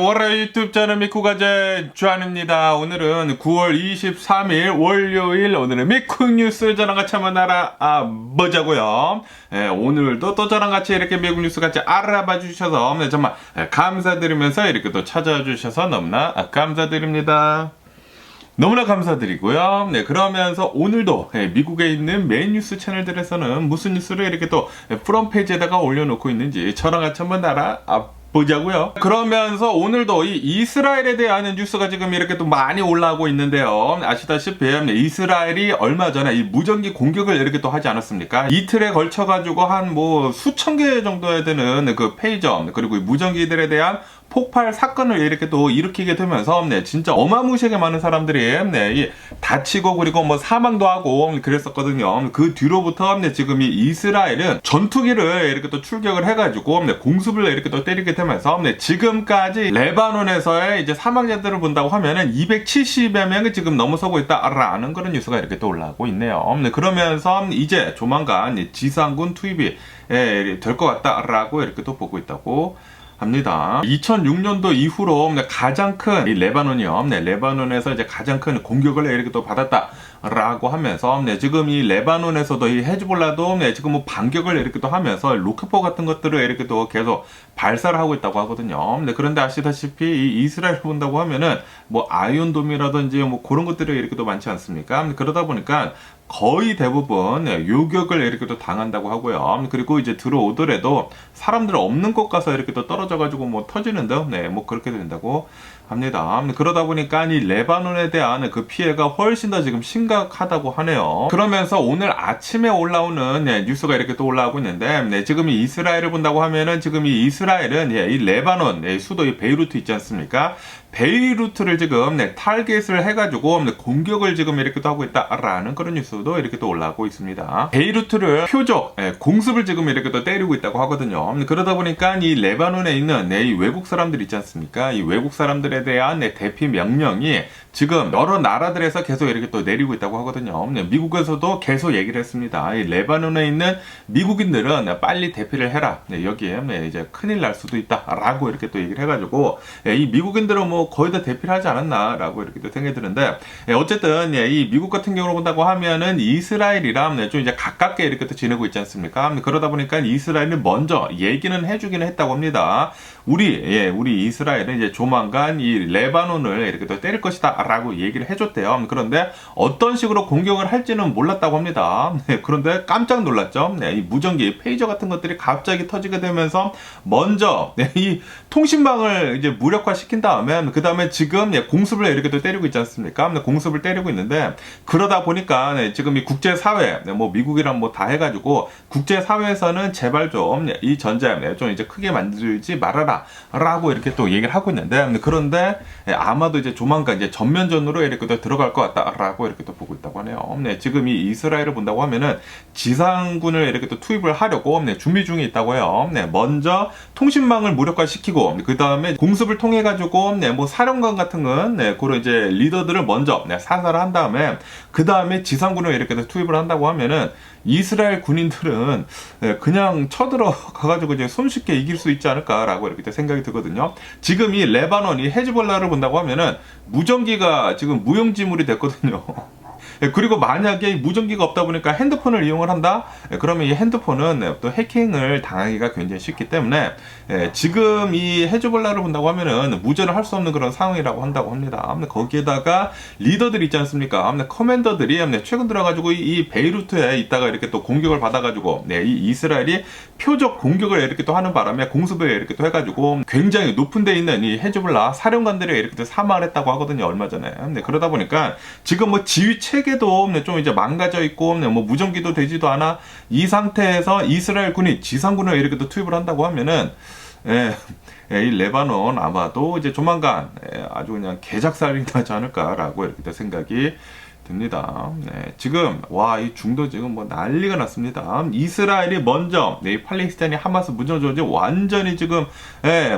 월요일 유튜브 채널 미쿠가제 주한입니다. 오늘은 9월 23일 월요일, 오늘은 미쿠 뉴스 저랑 같이 한번 알아보자고요. 오늘도 또 저랑 같이 이렇게 미국 뉴스 같이 알아봐 주셔서 정말 감사드리면서 이렇게 또 찾아주셔서 너무나 감사드립니다. 너무나 감사드리고요. 그러면서 오늘도 미국에 있는 메인 뉴스 채널들에서는 무슨 뉴스를 이렇게 또 프론페이지에다가 올려놓고 있는지 저랑 같이 한번 보자고요. 그러면서 오늘도 이 이스라엘에 대한 뉴스가 지금 이렇게 또 많이 올라오고 있는데요. 아시다시피 이스라엘이 얼마 전에 이 무전기 공격을 이렇게 또 하지 않았습니까? 이틀에 걸쳐 가지고 한 뭐 수천 개 정도에 되는 그 페이저 그리고 이 무전기들에 대한 폭발 사건을 이렇게 또 일으키게 되면서 진짜 어마무시하게 많은 사람들이 이 다치고 그리고 뭐 사망도 하고 그랬었거든요. 그 뒤로부터 지금 이 이스라엘은 전투기를 이렇게 또 출격을 해가지고 공습을 이렇게 또 때리게 되면서 지금까지 레바논에서의 이제 사망자들을 본다고 하면은 270여 명이 지금 넘어서고 있다라는 그런 뉴스가 이렇게 또 올라오고 있네요. 그러면서 이제 조만간 지상군 투입이 될 것 같다라고 이렇게 또 보고 있다고 합니다. 2006년도 이후로 가장 큰 이 레바논이요. 레바논에서 이제 가장 큰 공격을 이렇게 또 받았다라고 하면서 지금 이 레바논에서도 이 헤즈볼라도 지금 뭐 반격을 이렇게 또 하면서 로켓포 같은 것들을 이렇게 또 계속 발사를 하고 있다고 하거든요. 그런데 아시다시피 이 이스라엘 본다고 하면은 뭐 아이언돔이라든지 뭐 그런 것들이 이렇게 또 많지 않습니까? 그러다 보니까 거의 대부분 요격을 이렇게 또 당한다고 하고요. 그리고 이제 들어오더라도 사람들 없는 곳 가서 이렇게 또 떨어져가지고 뭐 터지는 등, 뭐 그렇게 된다고 합니다. 그러다 보니까 이 레바논에 대한 그 피해가 훨씬 더 지금 심각하다고 하네요. 그러면서 오늘 아침에 올라오는 뉴스가 이렇게 또 올라오고 있는데, 지금 이 이스라엘을 본다고 하면은 지금 이 이스라엘은 이 레바논 수도 이 베이루트 있지 않습니까? 베이루트를 지금 타겟을 해가지고 공격을 지금 이렇게 또 하고 있다라는 그런 뉴스도 이렇게 또 올라오고 있습니다. 베이루트를 표적 공습을 지금 이렇게 또 때리고 있다고 하거든요. 그러다 보니까 이 레바논에 있는 이 외국 사람들 있지 않습니까? 이 외국 사람들에 대한 대피 명령이 지금 여러 나라들에서 계속 이렇게 또 내리고 있다고 하거든요. 미국에서도 계속 얘기를 했습니다. 이 레바논에 있는 미국인들은 빨리 대피를 해라. 여기에 이제 큰일 날 수도 있다라고 이렇게 또 얘기를 해가지고 이 미국인들은 뭐 거의 다 대피를 하지 않았나라고 이렇게 또 생각이 드는데, 어쨌든 이 미국 같은 경우로 본다고 하면은 이스라엘이랑 좀 이제 가깝게 이렇게 또 지내고 있지 않습니까? 그러다 보니까 이스라엘은 먼저 얘기는 해주기는 했다고 합니다. 우리 이스라엘은 이제 조만간 이 레바논을 이렇게 또 때릴 것이다 라고 얘기를 해줬대요. 그런데 어떤 식으로 공격을 할지는 몰랐다고 합니다. 그런데 깜짝 놀랐죠. 이 무전기 페이저 같은 것들이 갑자기 터지게 되면서 먼저 이 통신망을 이제 무력화 시킨 다음에 그 다음에 지금 공습을 이렇게 또 때리고 있지 않습니까? 공습을 때리고 있는데, 그러다 보니까 지금 이 국제사회 뭐 미국이랑 뭐 다 해가지고 국제사회에서는 제발 좀 이 전쟁 좀 이제 크게 만들지 말아라 라고 이렇게 또 얘기를 하고 있는데, 그런데 아마도 이제 조만간 이제 전면전으로 이렇게 또 들어갈 것 같다라고 이렇게 또 보고 있다고 하네요. 지금 이 이스라엘을 본다고 하면은 지상군을 이렇게 또 투입을 하려고 준비 중에 있다고 해요. 먼저 통신망을 무력화시키고 그 다음에 공습을 통해 가지고 뭐 사령관 같은 건 그런 이제 리더들을 먼저 사살을 한 다음에 그 다음에 지상군을 이렇게 또 투입을 한다고 하면은 이스라엘 군인들은 그냥 쳐들어 가가지고 이제 손쉽게 이길 수 있지 않을까라고 이렇게 생각이 들거든요. 지금 이 레바논이 헤즈볼라를 본다고 하면은 무전기가 지금 무용지물이 됐거든요. 그리고 만약에 무전기가 없다 보니까 핸드폰을 이용을 한다? 그러면 이 핸드폰은 또 해킹을 당하기가 굉장히 쉽기 때문에 지금 이 헤즈볼라를 본다고 하면은 무전을 할 수 없는 그런 상황이라고 한다고 합니다. 거기에다가 리더들이 있지 않습니까? 커맨더들이 최근 들어가지고 이 베이루트에 있다가 이렇게 또 공격을 받아가지고 이 이스라엘이 표적 공격을 이렇게 또 하는 바람에 공습을 이렇게 또 해가지고 굉장히 높은 데 있는 이 헤즈볼라 사령관들이 이렇게 또 사망을 했다고 하거든요. 얼마 전에. 그러다 보니까 지금 뭐 지휘 체계도 좀 이제 망가져 있고 뭐 무전기도 되지도 않아. 이 상태에서 이스라엘 군이 지상군을 이렇게 또 투입을 한다고 하면은 이 레바논 아마도 이제 조만간 아주 그냥 개작살이 나지 않을까라고 이렇게 생각이 듭니다. 네, 지금 이 중도 지금 뭐 난리가 났습니다. 이스라엘이 먼저 이 팔레스타인이 하마스 무장 조지 완전히 지금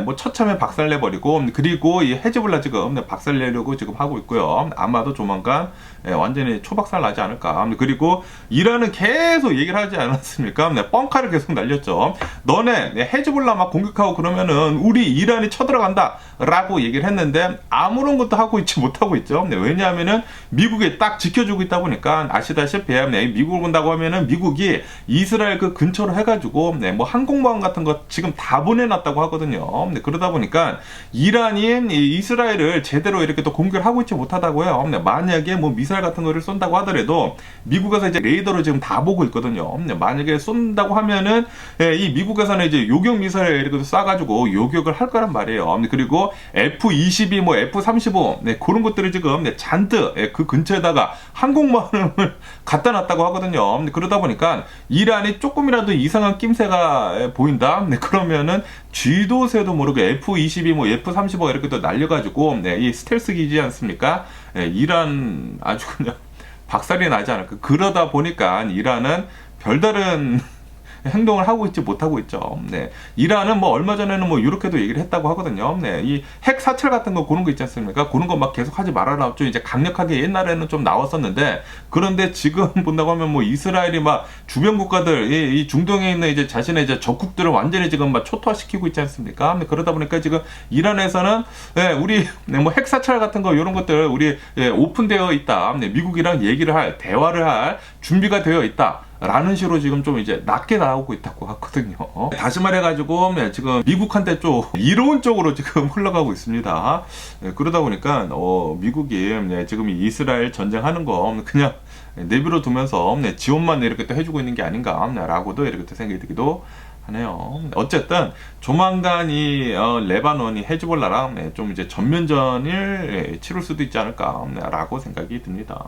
뭐 처참에 박살내버리고, 그리고 이 헤즈볼라 지금 박살내려고 지금 하고 있고요. 아마도 조만간 완전히 초박살 나지 않을까. 그리고 이란은 계속 얘기를 하지 않았습니까? 뻥카를 계속 날렸죠. 너네 헤즈볼라 막 공격하고 그러면은 우리 이란이 쳐들어간다 라고 얘기를 했는데 아무런 것도 하고 있지 못하고 있죠. 왜냐하면은 미국이 딱 지켜주고 있다 보니까, 아시다시피 미국을 본다고 하면은 미국이 이스라엘 그 근처로 해가지고 뭐 항공모함 같은 거 지금 다 보내놨다고 하거든요. 그러다 보니까 이란이 이스라엘을 제대로 이렇게 또 공격을 하고 있지 못하다고요. 만약에 뭐 미사일 같은 거를 쏜다고 하더라도 미국에서 이제 레이더로 지금 다 보고 있거든요. 만약에 쏜다고 하면은 이 미국에서는 이제 요격 미사일 이렇게 쏴가지고 요격을 할 거란 말이에요. 그리고 F-22, 뭐 F-35 그런 것들을 지금 잔뜩 그 근처에다가 항공모함을 갖다 놨다고 하거든요. 그러다 보니까 이란이 조금이라도 이상한 낌새가 보인다. 그러면은 쥐도 새도 모르게 F-22, 뭐 F-35 이렇게 또 날려가지고 이 스텔스 기지 않습니까? 이란 아주 그냥 박살이 나지 않을까. 그러다 보니까 이란은 별다른 행동을 하고 있지 못하고 있죠. 이란은 뭐 얼마 전에는 뭐 이렇게도 얘기를 했다고 하거든요. 이 핵 사찰 같은 거 그런 거 있지 않습니까? 그런 거 막 계속 하지 말아라. 좀 이제 강력하게 옛날에는 좀 나왔었는데, 그런데 지금 본다고 하면 뭐 이스라엘이 막 주변 국가들, 이 중동에 있는 이제 자신의 이제 적국들을 완전히 지금 막 초토화시키고 있지 않습니까? 그러다 보니까 지금 이란에서는 우리 뭐 핵 사찰 같은 거 이런 것들 우리 오픈되어 있다. 미국이랑 얘기를 할, 대화를 할 준비가 되어 있다. 라는 식으로 지금 좀 이제 낮게 나오고 있다고 하거든요. 다시 말해가지고 지금 미국한테 좀 이로운 쪽으로 지금 흘러가고 있습니다. 그러다 보니까 미국이 지금 이스라엘 전쟁하는 거 그냥 내비로 두면서 지원만 이렇게 또 해주고 있는 게 아닌가라고도 이렇게 또 생각이 들기도 하네요. 어쨌든 조만간 이 레바논이 헤즈볼라랑 좀 이제 전면전을 치를 수도 있지 않을까라고 생각이 듭니다.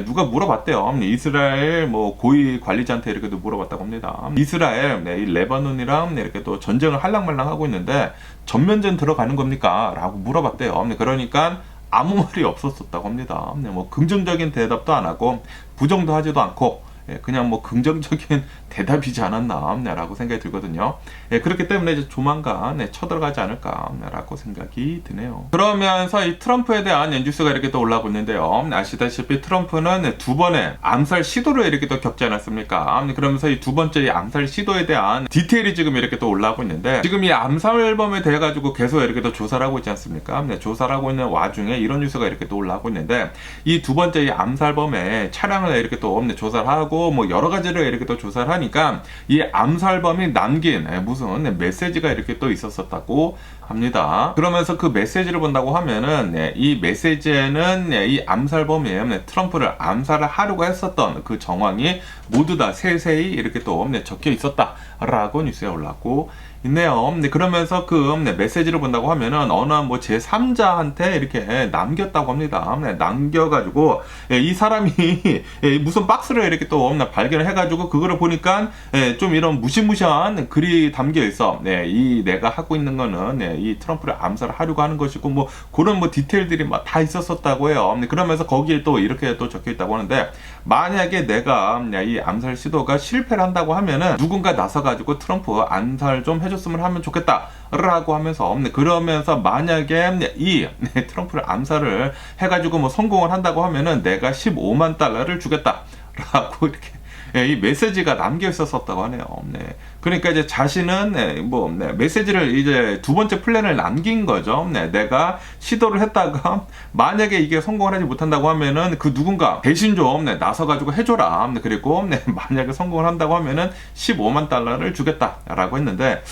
누가 물어봤대요. 이스라엘 뭐 고위 관리자한테 이렇게도 물어봤다고 합니다. 이스라엘 이 레바논이랑 이렇게 또 전쟁을 할랑말랑 하고 있는데 전면전 들어가는 겁니까? 라고 물어봤대요. 그러니까 아무 말이 없었었다고 합니다. 뭐 긍정적인 대답도 안 하고 부정도 하지도 않고 그냥 뭐 긍정적인 대답이지 않았나 라고 생각이 들거든요. 그렇기 때문에 이제 조만간 쳐들어가지 않을까 라고 생각이 드네요. 그러면서 이 트럼프에 대한 뉴스가 이렇게 또 올라오고 있는데요. 아시다시피 트럼프는 두 번의 암살 시도를 이렇게 또 겪지 않았습니까? 그러면서 이 두 번째 암살 시도에 대한 디테일이 지금 이렇게 또 올라오고 있는데, 지금 이 암살범에 대해 가지고 계속 이렇게 또 조사를 하고 있지 않습니까? 조사를 하고 있는 와중에 이런 뉴스가 이렇게 또 올라오고 있는데, 이 두 번째 이 암살범의 차량을 이렇게 또 조사를 하고 뭐 여러 가지를 이렇게 또 조사를 하니까 이 암살범이 남긴 무슨 메시지가 이렇게 또 있었다고 합니다. 그러면서 그 메시지를 본다고 하면은 이 메시지에는 이 암살범이 트럼프를 암살을 하려고 했었던 그 정황이 모두 다 세세히 이렇게 또 적혀 있었다라고 뉴스에 올랐고 있네요. 그러면서 그 메시지를 본다고 하면은 어느 뭐 제3자한테 이렇게 남겼다고 합니다. 남겨가지고 이 사람이 무슨 박스를 이렇게 또 발견을 해가지고 그거를 보니까 좀 이런 무시무시한 글이 담겨 있어. 이 내가 하고 있는 거는 이 트럼프를 암살을 하려고 하는 것이고 뭐 그런 뭐 디테일들이 막 다 있었다고 해요. 그러면서 거기에 또 이렇게 또 적혀 있다고 하는데, 만약에 내가 이 암살 시도가 실패를 한다고 하면은 누군가 나서가지고 트럼프 암살 좀 해줬으면 하면 좋겠다 라고 하면서, 그러면서 만약에 이 트럼프를 암살을 해가지고 뭐 성공을 한다고 하면은 내가 15만 달러를 주겠다 라고 이렇게 이 메시지가 남겨 있었다고 하네요. 그러니까 이제 자신은 메시지를 이제 두 번째 플랜을 남긴 거죠. 내가 시도를 했다가 만약에 이게 성공을 하지 못한다고 하면은 그 누군가 대신 좀 나서가지고 해줘라. 그리고 만약에 성공을 한다고 하면은 15만 달러를 주겠다라고 했는데,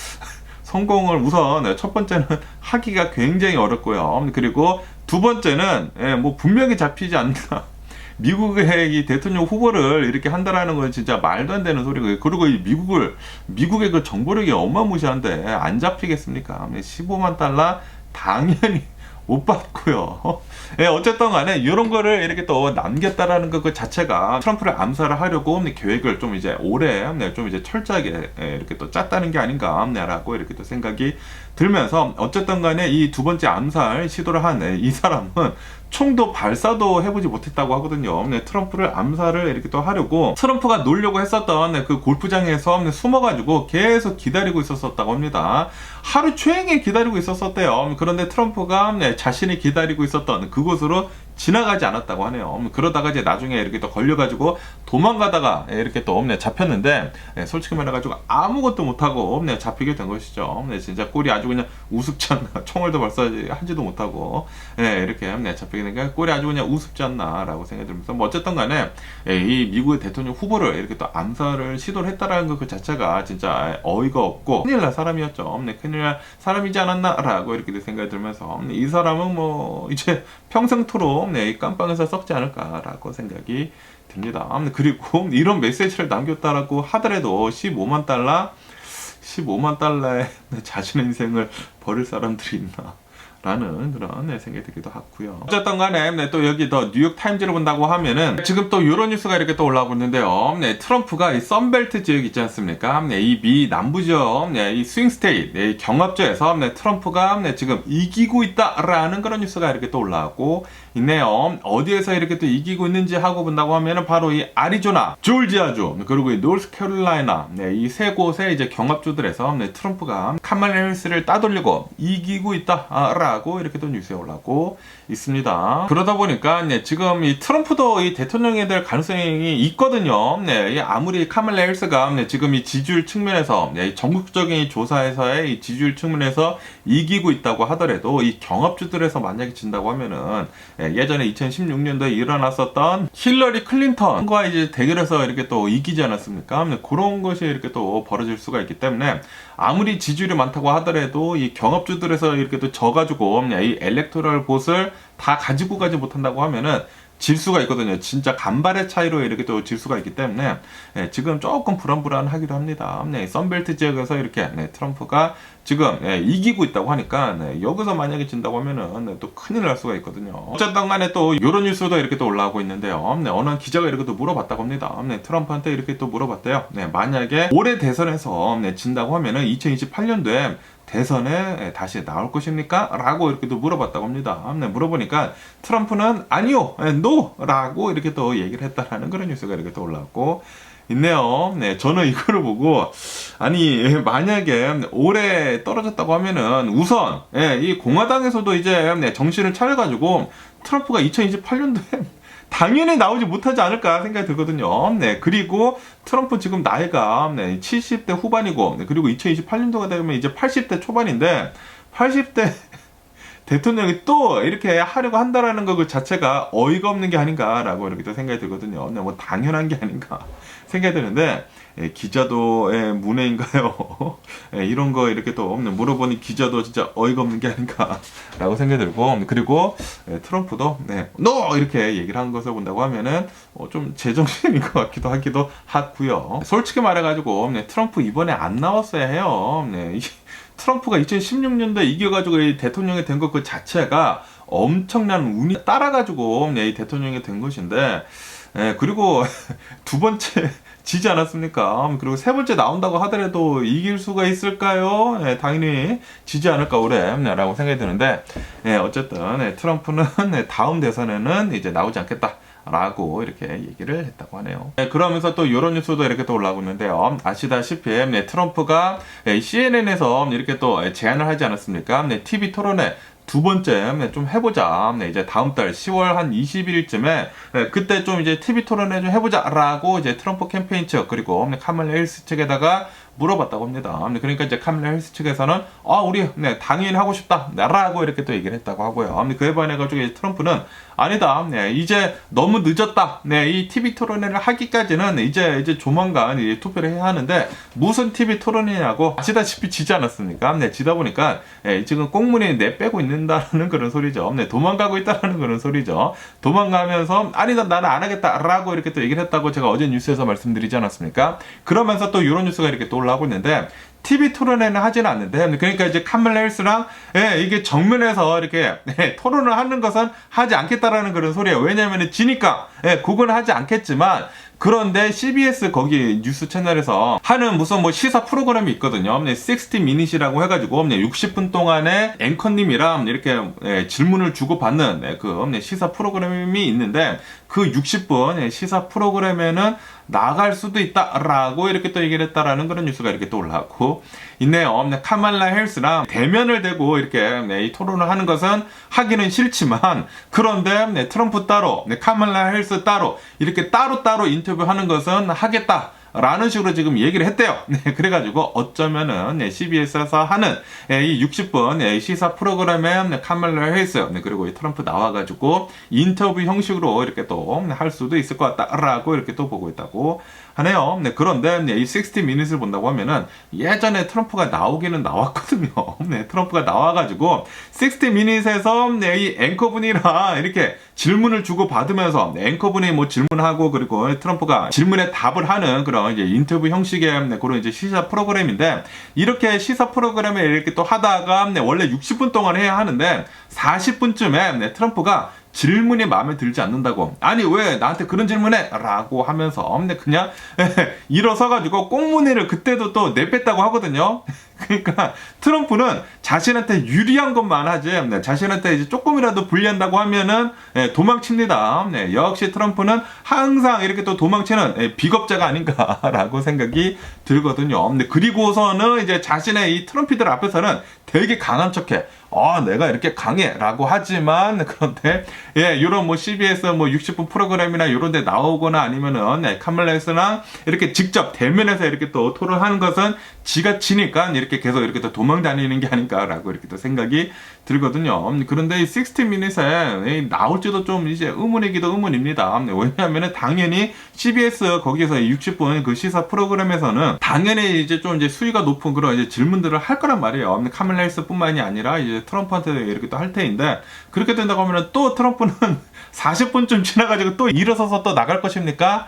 성공을 우선 첫 번째는 하기가 굉장히 어렵고요. 그리고 두 번째는 뭐 분명히 잡히지 않나. 미국의 이 대통령 후보를 이렇게 한다라는 건 진짜 말도 안 되는 소리고요. 그리고 이 미국의 그 정보력이 어마무시한데 안 잡히겠습니까? 15만 달러 당연히 못 받고요. 어쨌든 간에 이런 거를 이렇게 또 남겼다라는 것 그 자체가 트럼프를 암살을 하려고 계획을 좀 이제 올해 좀 이제 철저하게 이렇게 또 짰다는 게 아닌가라고 이렇게 또 생각이 들면서, 어쨌든 간에 이 두 번째 암살 시도를 한 이 사람은 총도 발사도 해보지 못했다고 하거든요. 네, 트럼프를 암살을 이렇게 또 하려고 트럼프가 놀려고 했었던 그 골프장에서 숨어가지고 계속 기다리고 있었다고 합니다. 하루 종일 기다리고 있었대요. 그런데 트럼프가 자신이 기다리고 있었던 그곳으로 지나가지 않았다고 하네요. 그러다가 이제 나중에 이렇게 또 걸려가지고 도망가다가 이렇게 또 잡혔는데, 솔직히 말해가지고 아무것도 못하고 잡히게 된 것이죠. 진짜 꼴이 아주 그냥 우습지 않나. 총알도 발사하지도 못하고 이렇게 잡히게 되니까 꼴이 아주 그냥 우습지 않나라고 생각이 들면서, 뭐 어쨌든 간에 이 미국의 대통령 후보를 이렇게 또 암살을 시도를 했다라는 것 그 자체가 진짜 어이가 없고 큰일 날 사람이었죠. 큰일 날 사람이지 않았나라고 이렇게 생각이 들면서, 이 사람은 뭐 이제 평생토록 이 깜빵에서 썩지 않을까라고 생각이 듭니다. 그리고 이런 메시지를 남겼다라고 하더라도 15만 달러에 자신의 인생을 버릴 사람들이 있나 라는 그런 생각이 들기도 하고요. 어쨌든 간에 또 여기 더 뉴욕 타임즈를 본다고 하면은 지금 또 이런 뉴스가 이렇게 또 올라오고 있는데요. 트럼프가 이 썬벨트 지역 있지 않습니까? 이 미 남부 지역, 이 스윙 스테이트, 경합주에서 트럼프가 지금 이기고 있다라는 그런 뉴스가 이렇게 또 올라오고 있네요. 어디에서 이렇게 또 이기고 있는지 하고 본다고 하면은 바로 이 아리조나, 조지아주, 그리고 이 노스캐롤라이나, 이 세 곳의 이제 경합주들에서 트럼프가 카말라 해리스를 따돌리고 이기고 있다라고 이렇게 또 뉴스에 올라오고 있습니다. 그러다 보니까 지금 이 트럼프도 이 대통령이 될 가능성이 있거든요. 아무리 카말라 해리스가 지금 이 지지율 측면에서, 이 전국적인 조사에서의 이 지지율 측면에서 이기고 있다고 하더라도 이 경합주들에서 만약에 진다고 하면은 예전에 2016년도에 일어났었던 힐러리 클린턴과 이제 대결해서 이렇게 또 이기지 않았습니까? 그런 것이 이렇게 또 벌어질 수가 있기 때문에 아무리 지지율이 많다고 하더라도 이 경합주들에서 이렇게 또 져가지고 이 엘렉토럴 봇을 다 가지고 가지 못한다고 하면은 질 수가 있거든요. 진짜 간발의 차이로 이렇게 또 질 수가 있기 때문에 지금 조금 불안불안하기도 합니다. 썬벨트 지역에서 이렇게 트럼프가 지금 이기고 있다고 하니까 여기서 만약에 진다고 하면은 또 큰일 날 수가 있거든요. 어쨌든 간에 또 이런 뉴스도 이렇게 또 올라오고 있는데요. 어느 기자가 이렇게 또 물어봤다고 합니다. 트럼프한테 이렇게 또 물어봤대요. 만약에 올해 대선에서 진다고 하면은 2028년도에 대선에 다시 나올 것입니까? 라고 이렇게 또 물어봤다고 합니다. 물어보니까 트럼프는 아니요, 노! 라고 이렇게 또 얘기를 했다라는 그런 뉴스가 이렇게 또 올라왔고 있네요. 저는 이거를 보고, 아니, 만약에 올해 떨어졌다고 하면은 우선, 이 공화당에서도 이제 정신을 차려가지고 트럼프가 2028년도에 당연히 나오지 못하지 않을까 생각이 들거든요. 그리고 트럼프 지금 나이가 70대 후반이고, 그리고 2028년도가 되면 이제 80대 초반인데, 80대 대통령이 또 이렇게 하려고 한다라는 거 그 자체가 어이가 없는 게 아닌가라고 이렇게 또 생각이 들거든요. 뭐 당연한 게 아닌가 생각이 드는데, 기자도 문외인가요? 이런 거 이렇게 또 물어보니 기자도 진짜 어이가 없는 게 아닌가라고 생각이 들고, 그리고 트럼프도 NO! 이렇게 얘기를 한 것을 본다고 하면은 좀 제정신인 것 같기도 하고요. 솔직히 말해가지고 트럼프 이번에 안 나왔어야 해요. 트럼프가 2016년도에 이겨가지고 대통령이 된 것 그 자체가 엄청난 운이 따라가지고 이 대통령이 된 것인데, 그리고 두 번째 지지 않았습니까? 그리고 세 번째 나온다고 하더라도 이길 수가 있을까요? 당연히 지지 않을까 올해라고 생각이 드는데, 어쨌든 트럼프는 다음 대선에는 이제 나오지 않겠다. 라고 이렇게 얘기를 했다고 하네요. 그러면서 또 이런 뉴스도 이렇게 또 올라오고 있는데요. 아시다시피 트럼프가 CNN에서 이렇게 또 제안을 하지 않았습니까? TV 토론회 두 번째 좀 해보자. 이제 다음 달 10월 한 21일쯤에 그때 좀 이제 TV 토론회 좀 해보자라고 이제 트럼프 캠페인 측 그리고 카말라 해리스 측에다가 물어봤다고 합니다. 그러니까 이제 카말라 해리스 측에서는 우리 당연히 하고 싶다 라고 이렇게 또 얘기를 했다고 하고요. 그에 반해가지고 트럼프는 아니다. 이제 너무 늦었다. 이 TV 토론회를 하기까지는 이제 조만간 투표를 해야 하는데 무슨 TV 토론회냐고 아시다시피 지지 않았습니까? 지다 보니까 지금 꽁무니 내빼고 있는다는 그런 소리죠. 도망가고 있다는 그런 소리죠. 도망가면서 아니다 나는 안 하겠다라고 이렇게 또 얘기를 했다고 제가 어제 뉴스에서 말씀드리지 않았습니까? 그러면서 또 이런 뉴스가 이렇게 또 올라오고 있는데 TV 토론회는 하지는 않는데, 그러니까 이제 카멀라 해리스랑 이게 정면에서 이렇게 토론을 하는 것은 하지 않겠다라는 그런 소리예요. 왜냐면은 지니까 그건 하지 않겠지만, 그런데 CBS 거기 뉴스 채널에서 하는 무슨 뭐 시사 프로그램이 있거든요. 60 Minutes이라고 해가지고 60분 동안에 앵커님이랑 이렇게 질문을 주고받는 그 시사 프로그램이 있는데, 그 60분 시사 프로그램에는 나갈 수도 있다라고 이렇게 또 얘기를 했다라는 그런 뉴스가 이렇게 또 올라왔고 있네요. 카멀라 해리스랑 대면을 대고 이렇게 이 토론을 하는 것은 하기는 싫지만, 그런데 트럼프 따로, 카멀라 해리스 따로 이렇게 따로따로 인터뷰하는 것은 하겠다 라는 식으로 지금 얘기를 했대요. 그래가지고 어쩌면은 CBS에서 하는 이 60분 시사 프로그램에 카멀라 해리스 그리고 이 트럼프 나와가지고 인터뷰 형식으로 이렇게 또 할 수도 있을 것 같다라고 이렇게 또 보고 있다고 하네요. 그런데 이 60 Minutes을 본다고 하면은 예전에 트럼프가 나오기는 나왔거든요. 트럼프가 나와가지고 60 Minutes에서 이 앵커분이랑 이렇게 질문을 주고 받으면서 앵커분이 뭐 질문하고 그리고 트럼프가 질문에 답을 하는 그런 이제 인터뷰 형식의 그런 이제 시사 프로그램인데, 이렇게 시사 프로그램을 이렇게 또 하다가 원래 60분 동안 해야 하는데 40분쯤에 트럼프가 질문이 마음에 들지 않는다고, 아니 왜 나한테 그런 질문해? 라고 하면서 그냥 일어서가지고 꽁무니를 그때도 또 내뺐다고 하거든요. 그러니까 트럼프는 자신한테 유리한 것만 하지, 자신한테 이제 조금이라도 불리한다고 하면은 도망칩니다. 역시 트럼프는 항상 이렇게 또 도망치는 비겁자가 아닌가라고 생각이 들거든요. 그리고서는 이제 자신의 이 트럼피들 앞에서는 되게 강한 척해. 내가 이렇게 강해 라고 하지만, 그런데 이런 뭐 CBS 뭐 60분 프로그램이나 이런 데 나오거나 아니면은 카멀라 해리스랑 이렇게 직접 대면에서 이렇게 또 토론하는 것은 지가 치니까 이렇게 계속 이렇게 또 도망 다니는 게 아닌가라고 이렇게 또 생각이 들거든요. 그런데 이 60 Minutes에 나올지도 좀 이제 의문이기도 의문입니다. 왜냐하면은 당연히 CBS 거기서 60분 그 시사 프로그램에서는 당연히 이제 좀 이제 수위가 높은 그런 이제 질문들을 할 거란 말이에요. 카멀라 해리스뿐만이 아니라 이제 트럼프한테 이렇게 또 할 테인데, 그렇게 된다고 하면 또 트럼프는 40분쯤 지나가지고 또 일어서서 또 나갈 것입니까?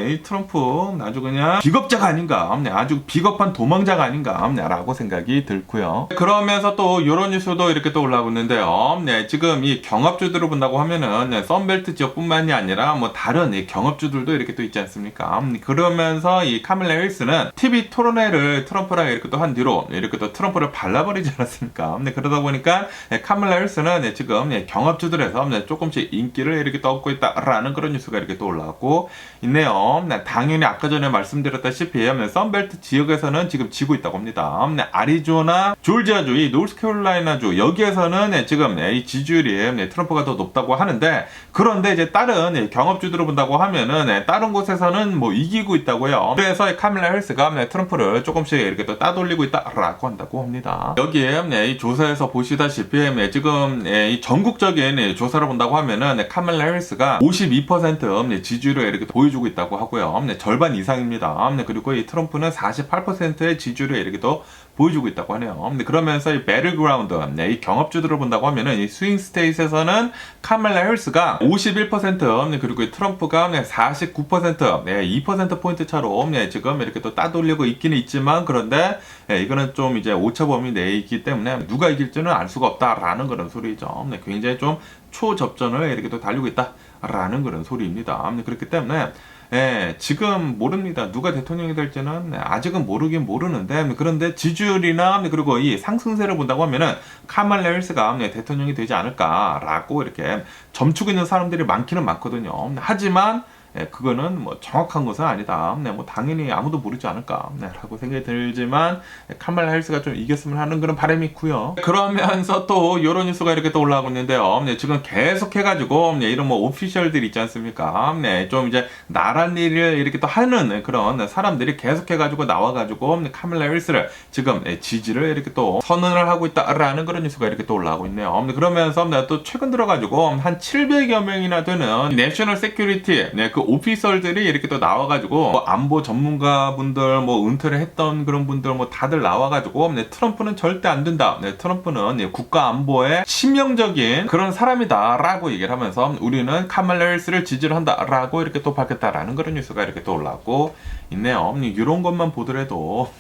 이 트럼프 아주 그냥 비겁자가 아닌가, 아주 비겁한 도망자가 아닌가 라고 생각이 들고요. 그러면서 또 이런 뉴스도 이렇게 또 올라오고 있는데요. 지금 이 경합주들을 본다고 하면은 썬벨트 지역뿐만이 아니라 뭐 다른 이 경합주들도 이렇게 또 있지 않습니까? 그러면서 이 카멀라 해리스는 TV 토론회를 트럼프랑 이렇게 또 한 뒤로 이렇게 또 트럼프를 발라버리지 않았습니까? 그러다 보니까 카멀라 해리스는 지금 경합주들에서 조금씩 인기를 이렇게 또 얻고 있다라는 그런 뉴스가 이렇게 또 올라오고 있네요. 당연히 아까 전에 말씀드렸다시피 썬벨트 지역에서는 지금 지고 있다고 합니다. 아리조나, 조지아주, 이 노스캐롤라이나주 여기에서는 지금 이 지지율이 트럼프가 더 높다고 하는데, 그런데 이제 다른 경합주들을 본다고 하면은 다른 곳에서는 뭐 이기고 있다고요. 그래서 카멀라 해리스가 트럼프를 조금씩 이렇게 또 따돌리고 있다라고 한다고 합니다. 여기에 이 조사에서 보시다시피 지금 이 전국적인 조사를 본다고 하면은 카멀라 해리스가 52% 지지율을 이렇게 보여주고 있다고 하고요. 절반 이상입니다. 그리고 이 트럼프는 48%의 지지율을 이렇게 또 보여주고 있다고 하네요. 그러면서 이 배틀그라운드, 이 경합주들을 본다고 하면은 이 스윙 스테이트에서는 카멀라 해리스가 51%, 그리고 이 트럼프가 49%, 2%포인트 차로 지금 이렇게 또 따돌리고 있기는 있지만, 그런데 이거는 좀 이제 오차범위 내에 있기 때문에 누가 이길지는 알 수가 없다라는 그런 소리죠. 굉장히 좀 초접전을 이렇게 또 달리고 있다라는 그런 소리입니다. 그렇기 때문에 지금 모릅니다. 누가 대통령이 될지는 아직은 모르긴 모르는데, 그런데 지지율이나 그리고 이 상승세를 본다고 하면은 카멀라 해리스가 대통령이 되지 않을까라고 이렇게 점치고 있는 사람들이 많기는 많거든요. 하지만 그거는 뭐 정확한 것은 아니다. 뭐 당연히 아무도 모르지 않을까 라고 생각이 들지만, 카멀라 해리스가 좀 이겼으면 하는 그런 바람이 있고요. 그러면서 또 이런 뉴스가 이렇게 또 올라오고 있는데요. 지금 계속 해가지고 이런 뭐 오피셜들이 있지 않습니까? 좀 이제 나란 일을 이렇게 또 하는 그런 사람들이 계속 해가지고 나와가지고 카멀라 해리스를 지금 지지를 이렇게 또 선언을 하고 있다라는 그런 뉴스가 이렇게 또 올라오고 있네요. 그러면서 또 최근 들어가지고 한 700여 명이나 되는 내셔널 세큐리티 그 오피셜들이 이렇게 또 나와가지고 뭐 안보 전문가분들, 뭐 은퇴를 했던 그런 분들 뭐 다들 나와가지고 트럼프는 절대 안 된다. 트럼프는 국가 안보에 치명적인 그런 사람이다라고 얘기를 하면서 우리는 카말라 해리스를 지지를 한다라고 이렇게 또 밝혔다라는 그런 뉴스가 이렇게 또 올라오고 있네요. 이런 것만 보더라도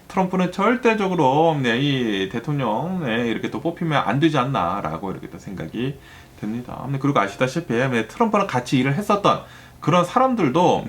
트럼프는 절대적으로 이 대통령 이렇게 또 뽑히면 안 되지 않나라고 이렇게 또 생각이 듭니다. 그리고 아시다시피 트럼프랑 같이 일을 했었던 그런 사람들도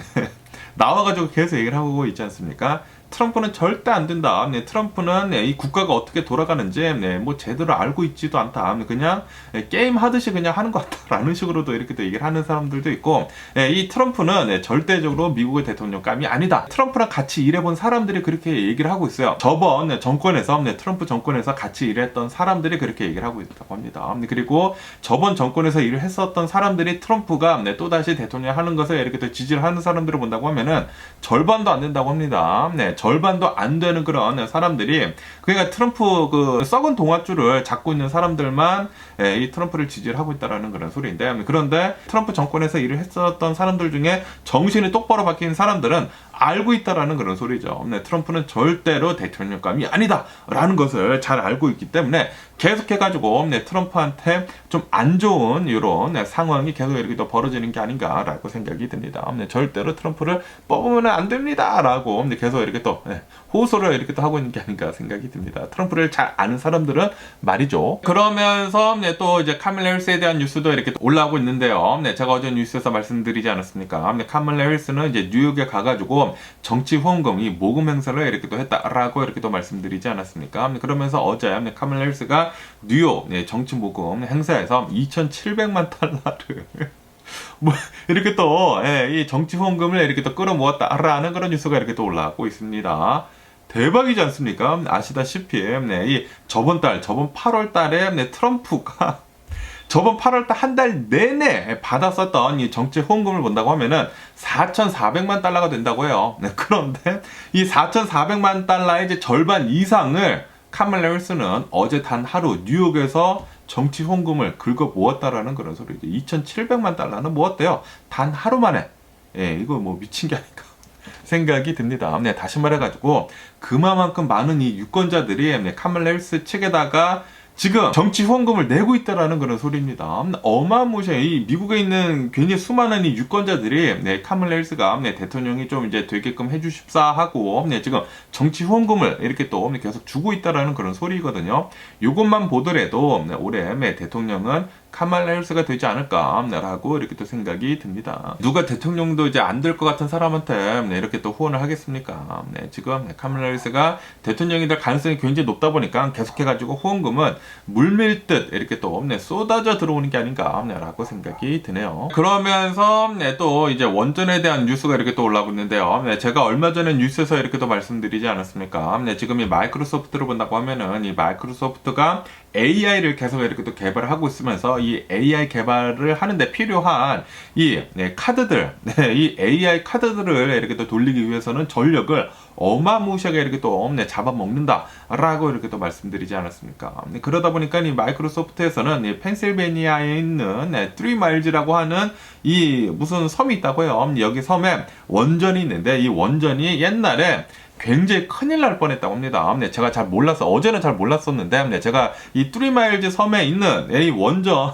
나와가지고 계속 얘기를 하고 있지 않습니까? 트럼프는 절대 안 된다. 트럼프는 이 국가가 어떻게 돌아가는지 뭐 제대로 알고 있지도 않다. 그냥 게임 하듯이 그냥 하는 것 같다라는 식으로도 이렇게 또 얘기를 하는 사람들도 있고, 이 트럼프는 절대적으로 미국의 대통령감이 아니다. 트럼프랑 같이 일해본 사람들이 그렇게 얘기를 하고 있어요. 저번 정권에서 트럼프 정권에서 같이 일했던 사람들이 그렇게 얘기를 하고 있다고 합니다. 그리고 저번 정권에서 일을 했었던 사람들이 트럼프가 또다시 대통령 하는 것을 이렇게 또 지지를 하는 사람들을 본다고 하면은 절반도 안 된다고 합니다. 절반도 안 되는 그런 사람들이, 그러니까 트럼프 그 썩은 동아줄을 잡고 있는 사람들만 이 트럼프를 지지를 하고 있다라는 그런 소리인데, 그런데 트럼프 정권에서 일을 했었던 사람들 중에 정신이 똑바로 바뀐 사람들은 알고 있다라는 그런 소리죠. 트럼프는 절대로 대통령감이 아니다라는 것을 잘 알고 있기 때문에 계속해가지고 트럼프한테 좀 안 좋은 이런 상황이 계속 이렇게 또 벌어지는 게 아닌가라고 생각이 듭니다. 절대로 트럼프를 뽑으면 안 됩니다라고 계속 이렇게 또 호소를 이렇게 또 하고 있는 게 아닌가 생각이 듭니다. 트럼프를 잘 아는 사람들은 말이죠. 그러면서 또 이제 카밀라 해리스에 대한 뉴스도 이렇게 올라오고 있는데요. 제가 어제 뉴스에서 말씀드리지 않았습니까? 카밀라 해리스는 이제 뉴욕에 가가지고 정치 후원금, 이 모금 행사를 이렇게 또 했다라고 이렇게 또 말씀드리지 않았습니까? 그러면서 어제 카밀라 해리스가 뉴욕 정치 모금 행사에서 2,700만 달러를 뭐 이렇게 또 이 정치 후원금을 이렇게 또 끌어모았다라는 그런 뉴스가 이렇게 또 올라오고 있습니다. 대박이지 않습니까? 아시다시피 이 저번 8월 달에 트럼프가 저번 8월달 한 달 내내 받았었던 이 정치 후원금을 본다고 하면은 4,400만 달러가 된다고 해요. 그런데 이 4,400만 달러의 이제 절반 이상을 카밀라 해리스는 어제 단 하루 뉴욕에서 정치 후원금을 긁어 모았다라는 그런 소리죠. 2,700만 달러는 모았대요. 단 하루 만에. 이거 뭐 미친 게 아닌가 생각이 듭니다. 다시 말해가지고 그만큼 많은 이 유권자들이 카밀라 해리스 측에다가 지금 정치 후원금을 내고 있다라는 그런 소리입니다. 어마무시해. 이 미국에 있는 굉장히 수많은 이 유권자들이 카밀라 해리스가 대통령이 좀 이제 되게끔 해주십사 하고 지금 정치 후원금을 이렇게 또 계속 주고 있다라는 그런 소리거든요. 이것만 보더라도 올해 대통령은 카밀라 해리스가 되지 않을까라고 이렇게 또 생각이 듭니다. 누가 대통령도 이제 안 될 것 같은 사람한테 이렇게 또 후원을 하겠습니까? 지금 카밀라 해리스가 대통령이 될 가능성이 굉장히 높다 보니까 계속해가지고 후원금은 물밀듯 이렇게 또 쏟아져 들어오는 게 아닌가라고 생각이 드네요. 그러면서 또 이제 원전에 대한 뉴스가 이렇게 또 올라오고 있는데요. 제가 얼마 전에 뉴스에서 이렇게 또 말씀드리지 않았습니까? 지금 이 마이크로소프트를 본다고 하면은 이 마이크로소프트가 AI를 계속 이렇게 또 개발을 하고 있으면서 이 AI 개발을 하는데 필요한 이 카드들, 이 AI 카드들을 이렇게 또 돌리기 위해서는 전력을 어마무시하게 이렇게 또 잡아먹는다라고 이렇게 또 말씀드리지 않았습니까? 그러다 보니까 이 마이크로소프트에서는 이 펜실베니아에 있는 3마일즈라고 하는 이 무슨 섬이 있다고 해요. 여기 섬에 원전이 있는데 이 원전이 옛날에 굉장히 큰일 날 뻔했다고 합니다. 제가 잘 몰랐어. 어제는 잘 몰랐었는데 제가 이 3마일즈 섬에 있는 이 원전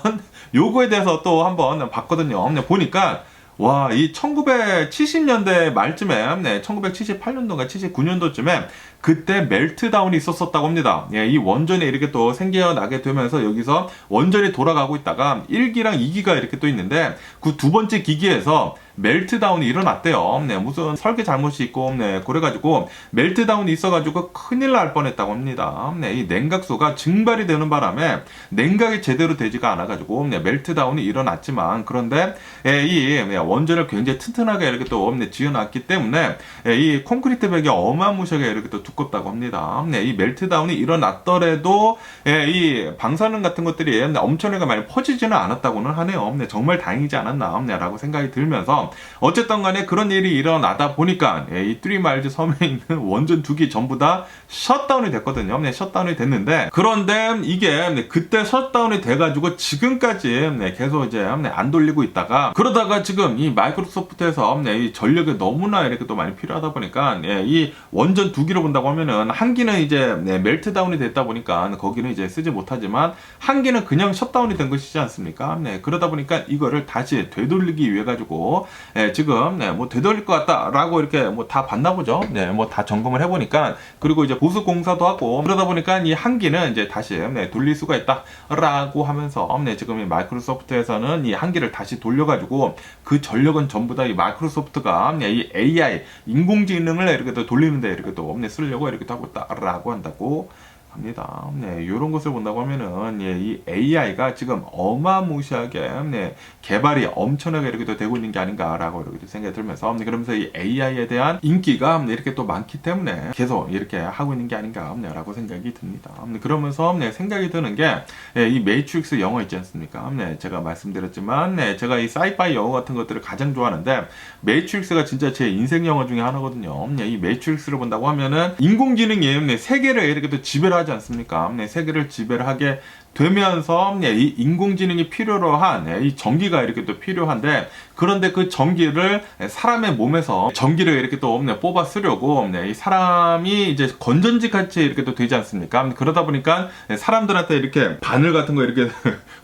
요거에 대해서 또 한번 봤거든요. 보니까 와, 이 1970년대 말쯤에 1978년도인가 79년도쯤에 그때 멜트다운이 있었었다고 합니다. 이 원전이 이렇게 또 생겨나게 되면서 여기서 원전이 돌아가고 있다가 1기랑 2기가 이렇게 또 있는데 그 두 번째 기기에서 멜트다운이 일어났대요. 무슨 설계 잘못이 있고, 그래가지고 멜트다운이 있어가지고 큰일 날 뻔했다고 합니다. 이 냉각수가 증발이 되는 바람에 냉각이 제대로 되지가 않아가지고 멜트다운이 일어났지만, 그런데 이 원전을 굉장히 튼튼하게 이렇게 또 지어놨기 때문에 이 콘크리트 벽이 어마무시하게 이렇게 또 두껍다고 합니다. 이 멜트다운이 일어났더라도 이 방사능 같은 것들이 엄청나게 많이 퍼지지는 않았다고는 하네요. 정말 다행이지 않았나라고 생각이 들면서 어쨌든 간에 그런 일이 일어나다 보니까 이 3마일즈 섬에 있는 원전 2기 전부 다 셧다운이 됐거든요. 셧다운이 됐는데, 그런데 이게 그때 셧다운이 돼가지고 지금까지 계속 이제 안 돌리고 있다가, 그러다가 지금 이 마이크로소프트에서 이 전력이 너무나 이렇게 또 많이 필요하다 보니까 이 원전 2기로 본다고 하면은 한 기는 이제 멜트다운이 됐다 보니까 거기는 이제 쓰지 못하지만 한 기는 그냥 셧다운이 된 것이지 않습니까? 그러다 보니까 이거를 다시 되돌리기 위해 가지고 지금 뭐 되돌릴 것 같다라고 이렇게 뭐 다 봤나 보죠. 뭐 다 점검을 해보니까, 그리고 이제 보수 공사도 하고 그러다 보니까 이 한 기는 이제 다시 돌릴 수가 있다라고 하면서 지금 이 마이크로소프트에서는 이 한 기를 다시 돌려가지고 그 전력은 전부 다 이 마이크로소프트가 이 AI 인공지능을 이렇게 또 돌리는데 이렇게 또 쓰려고 이렇게 하고 있다라고 한다고 합니다. 이런 것을 본다고 하면은 이 AI가 지금 어마무시하게 개발이 엄청나게 이렇게 또 되고 있는 게 아닌가라고 이렇게 생각이 들면서, 그러면서 이 AI에 대한 인기가 이렇게 또 많기 때문에 계속 이렇게 하고 있는 게 아닌가라고 생각이 듭니다. 그러면서 생각이 드는 게 이 매트릭스 영화 있지 않습니까? 제가 말씀드렸지만 제가 이 사이파이 영화 같은 것들을 가장 좋아하는데, 매트릭스가 진짜 제 인생 영화 중에 하나거든요. 이 매트릭스를 본다고 하면은 인공지능이 세계를 이렇게 또 지배를 하지 않습니까? 세계를 지배를 하게 되면서 이 인공지능이 필요로 한 이 전기가 이렇게 또 필요한데, 그런데 그 전기를 사람의 몸에서 전기를 이렇게 또 뽑아 쓰려고 이 사람이 이제 건전지 같이 이렇게 또 되지 않습니까? 그러다 보니까 사람들한테 이렇게 바늘 같은 거 이렇게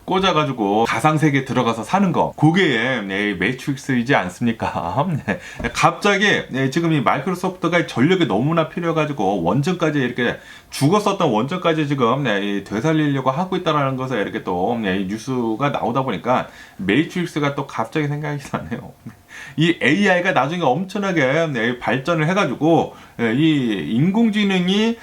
꽂아가지고 가상세계에 들어가서 사는 거, 그게 매트릭스이지 않습니까? 갑자기 지금 이 마이크로소프트가 전력이 너무나 필요해가지고 원전까지 이렇게 죽었었던 원전까지 지금 되살리려고 하고 있다는 것에 이렇게 또 뉴스가 나오다 보니까 매트릭스가 또 갑자기 생각이 나네요. 이 AI가 나중에 엄청나게 발전을 해가지고 이 인공지능이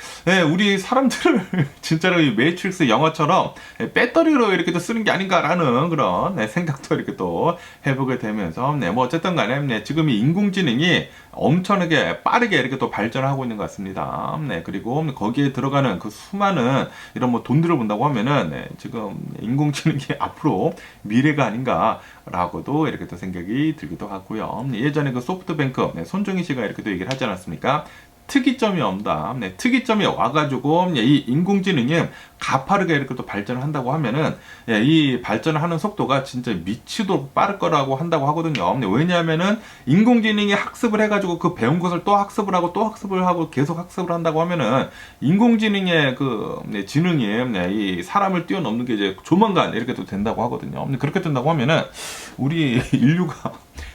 우리 사람들을 진짜로 이 매트릭스 영화처럼 배터리로 이렇게 또 쓰는 게 아닌가라는 그런 생각도 이렇게 또 해보게 되면서, 뭐 어쨌든 간에 지금 이 인공지능이 엄청나게 빠르게 이렇게 또 발전하고 있는 것 같습니다. 그리고 거기에 들어가는 그 수많은 이런 뭐 돈들을 본다고 하면은 지금 인공지능이 앞으로 미래가 아닌가라고도 이렇게 또 생각이 들기도 하고요. 예전에 그 소프트뱅크 손정희 씨가 이렇게 또 얘기를 하지 않았습니까? 특이점이 온다. 특이점이 와가지고 이 인공지능이 가파르게 이렇게 또 발전을 한다고 하면은 이 발전을 하는 속도가 진짜 미치도록 빠를 거라고 한다고 하거든요. 왜냐하면은 인공지능이 학습을 해가지고 그 배운 것을 또 학습을 하고 또 학습을 하고 계속 학습을 한다고 하면은 인공지능의 그 지능이 이 사람을 뛰어넘는 게 이제 조만간 이렇게 또 된다고 하거든요. 그렇게 된다고 하면은 우리 인류가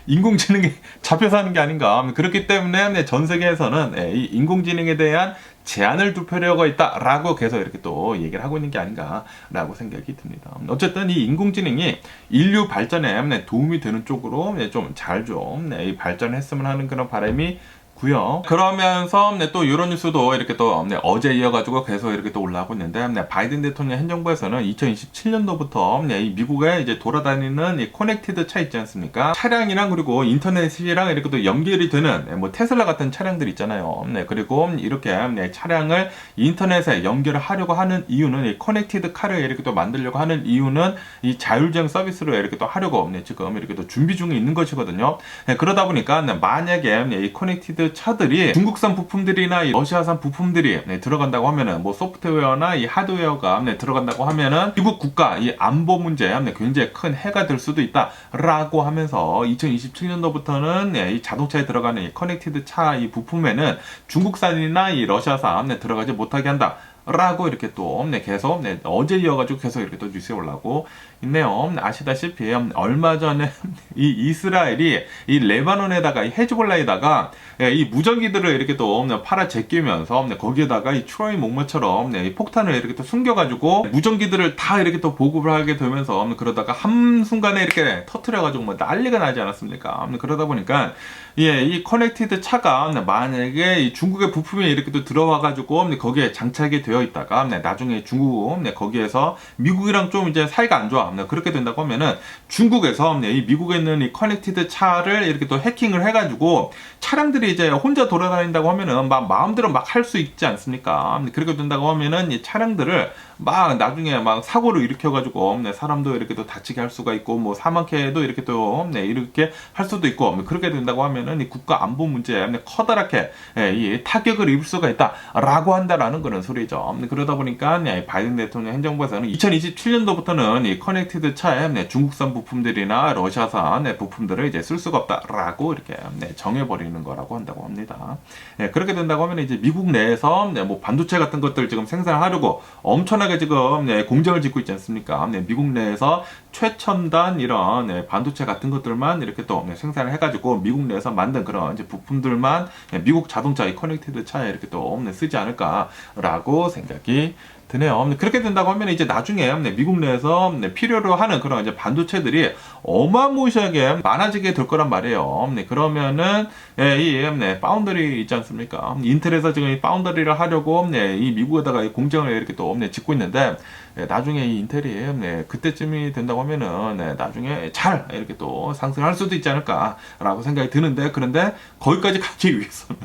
인공지능이 잡혀서 하는 게 아닌가. 그렇기 때문에 전 세계에서는 이 인공지능에 대한 제한을 두려고 있다라고 계속 이렇게 또 얘기를 하고 있는 게 아닌가라고 생각이 듭니다. 어쨌든 이 인공지능이 인류 발전에 도움이 되는 쪽으로 좀 잘 좀 발전했으면 하는 그런 바람이 고요. 그러면서 또 이런 뉴스도 이렇게 또 어제 이어가지고 계속 이렇게 또 올라오고 있는데, 바이든 대통령 행정부에서는 2027년도부터 이 미국에 이제 돌아다니는 이 커넥티드 차 있지 않습니까? 차량이랑 그리고 인터넷이랑 이렇게 또 연결이 되는 뭐 테슬라 같은 차량들 있잖아요. 그리고 이렇게 차량을 인터넷에 연결을 하려고 하는 이유는, 이 커넥티드 카를 이렇게 또 만들려고 하는 이유는 이 자율주행 서비스로 이렇게 또 하려고 지금 이렇게 또 준비 중에 있는 것이거든요. 그러다 보니까 만약에 이 커넥티드 차들이 중국산 부품들이나 이 러시아산 부품들이 들어간다고 하면은, 뭐 소프트웨어나 이 하드웨어가 들어간다고 하면은 미국 국가 이 안보 문제에 굉장히 큰 해가 될 수도 있다라고 하면서 2027년도부터는 이 자동차에 들어가는 이 커넥티드 차 이 부품에는 중국산이나 이 러시아산 들어가지 못하게 한다. 라고 이렇게 또 계속 어제 이어가지고 계속 이렇게 또 뉴스에 올라오고 있네요. 아시다시피 얼마 전에 이 이스라엘이 이 레바논에다가 이 헤즈볼라에다가 이 무전기들을 이렇게 또 팔아 제끼면서 거기에다가 이 트로이 목마처럼 이 폭탄을 이렇게 또 숨겨가지고 무전기들을 다 이렇게 또 보급을 하게 되면서, 그러다가 한순간에 이렇게 터트려가지고 뭐 난리가 나지 않았습니까? 그러다 보니까 이 커넥티드 차가 만약에 이 중국의 부품이 이렇게 또 들어와가지고 거기에 장착이 되어 있다가 나중에 중국 거기에서 미국이랑 좀 이제 사이가 안 좋아. 그렇게 된다고 하면은 중국에서 이 미국에 있는 이 커넥티드 차를 이렇게 또 해킹을 해가지고 차량들이 이제 혼자 돌아다닌다고 하면은 막 마음대로 막 할 수 있지 않습니까? 그렇게 된다고 하면은 이 차량들을 막 나중에 막 사고를 일으켜가지고 사람도 이렇게 또 다치게 할 수가 있고 뭐 사망해도 이렇게 또 이렇게 할 수도 있고 그렇게 된다고 하면은 이 국가 안보 문제에 커다랗게 이 타격을 입을 수가 있다라고 한다라는 그런 소리죠. 그러다 보니까 바이든 대통령 행정부에서는 2027년도부터는 이 커넥티드 차에 중국산 부품들이나 러시아산 부품들을 이제 쓸 수가 없다라고 이렇게 정해버리는 거라고 한다고 합니다. 그렇게 된다고 하면 이제 미국 내에서 뭐 반도체 같은 것들 지금 생산하려고 엄청나게 지금 공장을 짓고 있지 않습니까? 미국 내에서 최첨단 이런 반도체 같은 것들만 이렇게 또 생산을 해가지고 미국 내에서 만든 그런 이제 부품들만 미국 자동차 이 커넥티드 차에 이렇게 또 쓰지 않을까라고 생각이 드네요. 그렇게 된다고 하면 이제 나중에 미국 내에서 필요로 하는 그런 이제 반도체들이 어마무시하게 많아지게 될 거란 말이에요. 그러면은 이 파운더리 있지 않습니까? 인텔에서 지금 이 파운더리를 하려고 이 미국에다가 이 공장을 이렇게 또 짓고 있는데 나중에 이 인텔이 그때쯤이 된다고 하면은 나중에 잘 이렇게 또 상승할 수도 있지 않을까라고 생각이 드는데 그런데 거기까지 가기 위해서는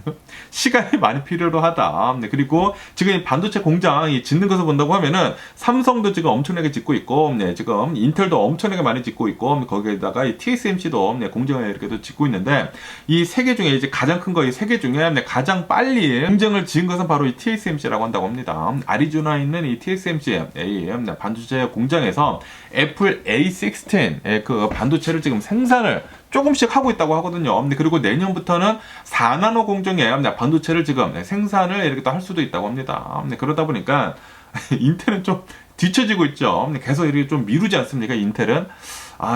시간이 많이 필요로 하다. 그리고 지금 이 반도체 공장 짓는 것을 본다고 하면은 삼성도 지금 엄청나게 짓고 있고 지금 인텔도 엄청나게 많이 짓고 있고 거기에다가 이 TSMC도 공장을 이렇게 또 짓고 있는데 이 세 개 중에 이제 가장 큰 거 이 세 개 중에 가장 빨리 공장을 지은 것은 바로 이 TSMC라고 한다고 합니다. 아리조나에 있는 이 TSMC 반도체 공장에서 애플 A16 그 반도체를 지금 생산을 조금씩 하고 있다고 하거든요. 그리고 내년부터는 4나노 공정의 반도체를 지금 생산을 이렇게 또 할 수도 있다고 합니다. 그러다 보니까 인텔은 좀 뒤처지고 있죠. 계속 이렇게 좀 미루지 않습니까? 인텔은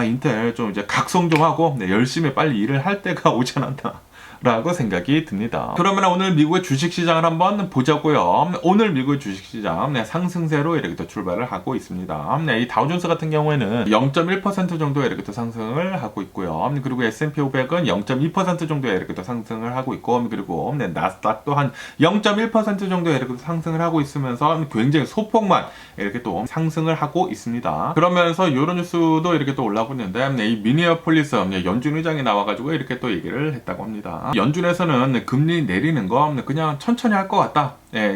인텔 좀 이제 각성 좀 하고 열심히 빨리 일을 할 때가 오지 않았나 라고 생각이 듭니다. 그러면 오늘 미국의 주식시장을 한번 보자고요. 오늘 미국의 주식시장 상승세로 이렇게 또 출발을 하고 있습니다. 이 다우존스 같은 경우에는 0.1% 정도 이렇게 또 상승을 하고 있고요. 그리고 S&P 500은 0.2% 정도 이렇게 또 상승을 하고 있고 그리고 나스닥도 한 0.1% 정도 이렇게 또 상승을 하고 있으면서 굉장히 소폭만 이렇게 또 상승을 하고 있습니다. 그러면서 이런 뉴스도 이렇게 또 올라오고 있는데 이 미니어폴리스 연준 의장이 나와가지고 이렇게 또 얘기를 했다고 합니다. 연준에서는 금리 내리는 거 그냥 천천히 할 것 같다.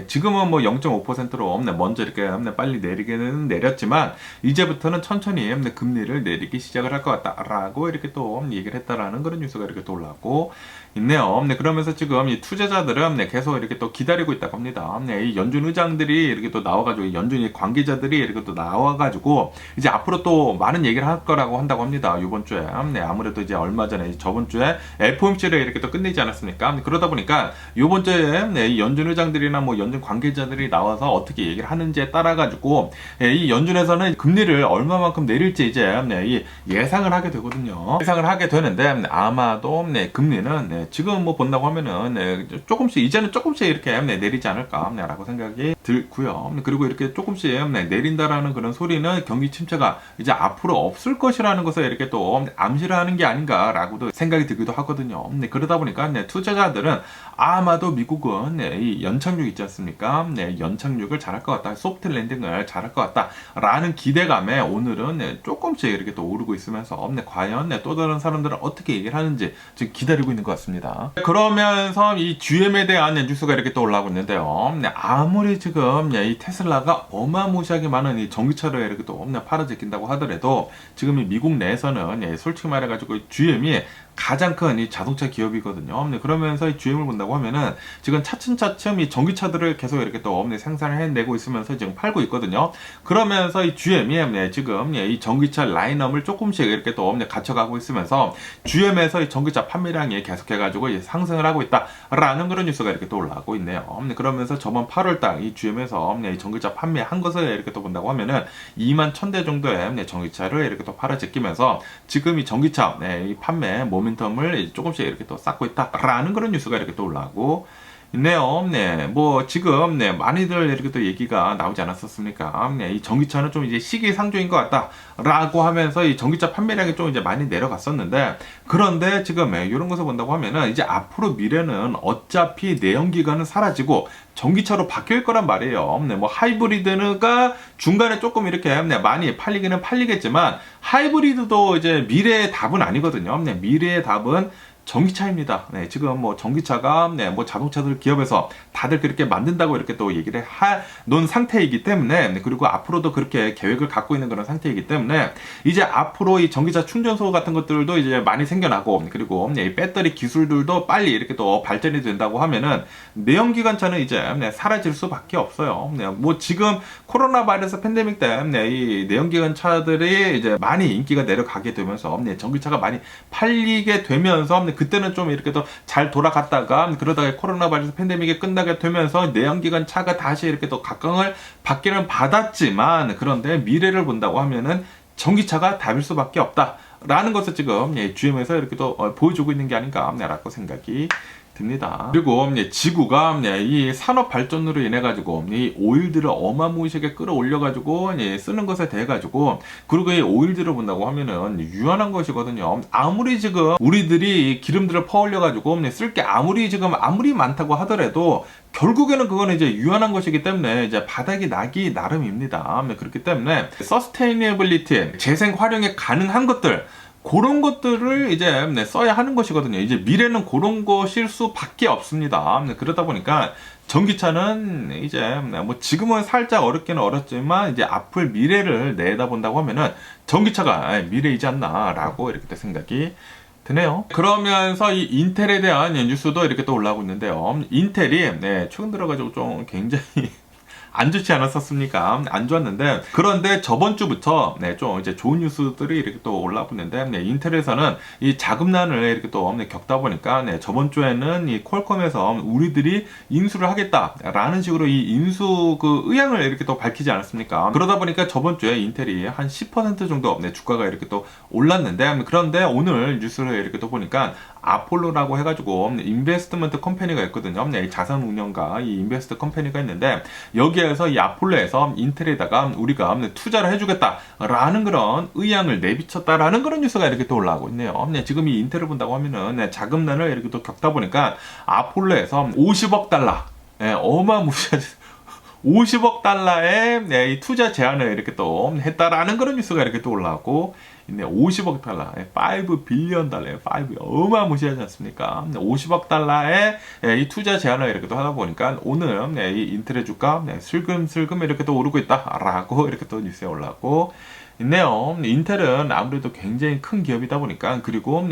지금은 뭐 0.5%로 먼저 이렇게 빨리 내리기는 내렸지만 이제부터는 천천히 금리를 내리기 시작을 할 것 같다라고 이렇게 또 얘기를 했다라는 그런 뉴스가 이렇게 또 올라오고 있네요. 그러면서 지금 이 투자자들은 계속 이렇게 또 기다리고 있다고 합니다. 이 연준 의장들이 이렇게 또 나와가지고 연준의 관계자들이 이렇게 또 나와가지고 이제 앞으로 또 많은 얘기를 할 거라고 한다고 합니다. 이번 주에 아무래도 이제 얼마 전에 저번 주에 FOMC를 이렇게 또 끝내지 않았습니까? 그러다 보니까 이번 주에 이 연준 의장들이나 뭐 연준 관계자들이 나와서 어떻게 얘기를 하는지에 따라 가지고 이 연준에서는 금리를 얼마만큼 내릴지 이제 예상을 하게 되거든요. 예상을 하게 되는데 아마도 금리는 지금 뭐 본다고 하면은 조금씩 이제는 조금씩 이렇게 내리지 않을까라고 생각이 들고요. 그리고 이렇게 조금씩 내린다라는 그런 소리는 경기 침체가 이제 앞으로 없을 것이라는 것을 이렇게 또 암시를 하는 게 아닌가라고도 생각이 들기도 하거든요. 그러다 보니까 투자자들은 아마도 미국은 이 연착륙 있지 않습니까? 연착륙을 잘할 것 같다. 소프트 랜딩을 잘할 것 같다라는 기대감에 오늘은 조금씩 이렇게 또 오르고 있으면서 과연 또 다른 사람들은 어떻게 얘기를 하는지 지금 기다리고 있는 것 같습니다. 그러면서 이 GM에 대한 뉴스가 이렇게 또 올라오고 있는데요. 아무리 지금 이 테슬라가 어마무시하게 많은 이 전기차를 이렇게 또 팔아제낀다고 하더라도 지금 이 미국 내에서는 솔직히 말해가지고 GM이 가장 큰 이 자동차 기업이거든요. 그러면서 이 GM을 본다고 하면은 지금 차츰차츰 이 전기차들을 계속 이렇게 또 생산을 해내고 있으면서 지금 팔고 있거든요. 그러면서 이 GM이 지금 이 전기차 라인업을 조금씩 이렇게 또 갖춰가고 있으면서 GM에서 이 전기차 판매량이 계속해가지고 상승을 하고 있다라는 그런 뉴스가 이렇게 또 올라오고 있네요. 그러면서 저번 8월달 이 GM에서 이 전기차 판매한 것을 이렇게 또 본다고 하면은 2만 1,000대 정도의 전기차를 이렇게 또 팔아제끼면서 지금 이 전기차 이 판매 모멘텀을 조금씩 이렇게 또 쌓고 있다라는 그런 뉴스가 이렇게 또 올라오고 있네요. 뭐 지금 많이들 이렇게 또 얘기가 나오지 않았었습니까? 이 전기차는 좀 이제 시기상조인 것 같다라고 하면서 이 전기차 판매량이 좀 이제 많이 내려갔었는데 그런데 지금 이런 것을 본다고 하면은 이제 앞으로 미래는 어차피 내연기관은 사라지고 전기차로 바뀔 거란 말이에요. 뭐 하이브리드가 중간에 조금 이렇게 많이 팔리기는 팔리겠지만 하이브리드도 이제 미래의 답은 아니거든요. 미래의 답은 전기차입니다. 네, 지금 뭐 전기차가 뭐 자동차들 기업에서 다들 그렇게 만든다고 이렇게 또 얘기를 놓은 상태이기 때문에, 그리고 앞으로도 그렇게 계획을 갖고 있는 그런 상태이기 때문에 이제 앞으로 이 전기차 충전소 같은 것들도 이제 많이 생겨나고, 그리고 이 배터리 기술들도 빨리 이렇게 또 발전이 된다고 하면은 내연기관차는 이제 사라질 수밖에 없어요. 뭐 지금 코로나 바이러스 팬데믹 때문에 이 내연기관차들이 이제 많이 인기가 내려가게 되면서 전기차가 많이 팔리게 되면서 그때는 좀 이렇게 또 잘 돌아갔다가, 그러다가 코로나 바이러스 팬데믹이 끝나게 되면서 내연기관 차가 다시 이렇게 또 각광을 받기는 받았지만, 그런데 미래를 본다고 하면은 전기차가 답일 수밖에 없다라는 것을 지금 GM에서 이렇게 또 보여주고 있는 게 아닌가라고 생각이 듭니다. 그리고 지구가 이 산업 발전으로 인해 가지고 이 오일들을 어마무시하게 끌어올려 가지고 쓰는 것에 대해 가지고, 그리고 이 오일들을 본다고 하면은 유한한 것이거든요. 아무리 지금 우리들이 기름들을 퍼올려 가지고 쓸 게 아무리 많다고 하더라도 결국에는 그거는 이제 유한한 것이기 때문에 이제 바닥이 나기 나름입니다. 그렇기 때문에 서스테이너빌리티, 재생 활용이 가능한 것들, 그런 것들을 이제 써야 하는 것이거든요. 이제 미래는 그런 것일 수밖에 없습니다. 그러다 보니까 전기차는 이제 뭐 지금은 살짝 어렵기는 어렵지만 이제 앞을 미래를 내다본다고 하면은 전기차가 미래이지 않나라고 이렇게 생각이 드네요. 그러면서 이 인텔에 대한 뉴스도 이렇게 또 올라오고 있는데요. 인텔이 최근 들어가지고 좀 굉장히 안 좋지 않았었습니까? 안 좋았는데, 그런데 저번 주부터 좀 이제 좋은 뉴스들이 이렇게 또 올라오고 있는데, 인텔에서는 이 자금난을 이렇게 또 겪다 보니까 저번 주에는 이 퀄컴에서 우리들이 인수를 하겠다라는 식으로 이 인수 그 의향을 이렇게 또 밝히지 않았습니까? 그러다 보니까 저번 주에 인텔이 한 10% 정도 주가가 이렇게 또 올랐는데, 그런데 오늘 뉴스를 이렇게 또 보니까 아폴로라고 해가지고 인베스트먼트 컴퍼니가 있거든요. 자산 운영가 이 인베스트 컴퍼니가 있는데, 여기에서 이 아폴로에서 인텔에다가 우리가 투자를 해주겠다라는 그런 의향을 내비쳤다라는 그런 뉴스가 이렇게 또 올라오고 있네요. 지금 이 인텔을 본다고 하면은 자금난을 이렇게 또 겪다 보니까 아폴로에서 50억 달러, 어마무시하지. 50억 달러의 이 투자 제안을 이렇게 또 했다라는 그런 뉴스가 이렇게 또 올라오고 있네. 50억 달러, 5 빌리언 달러예요. 5 어마무시하지 않습니까? 50억 달러의 이 투자 제안을 이렇게 또 하다 보니까 오늘 이 인텔의 주가 슬금슬금 이렇게 또 오르고 있다라고 이렇게 또 뉴스에 올라오고 있네요. 인텔은 아무래도 굉장히 큰 기업이다 보니까, 그리고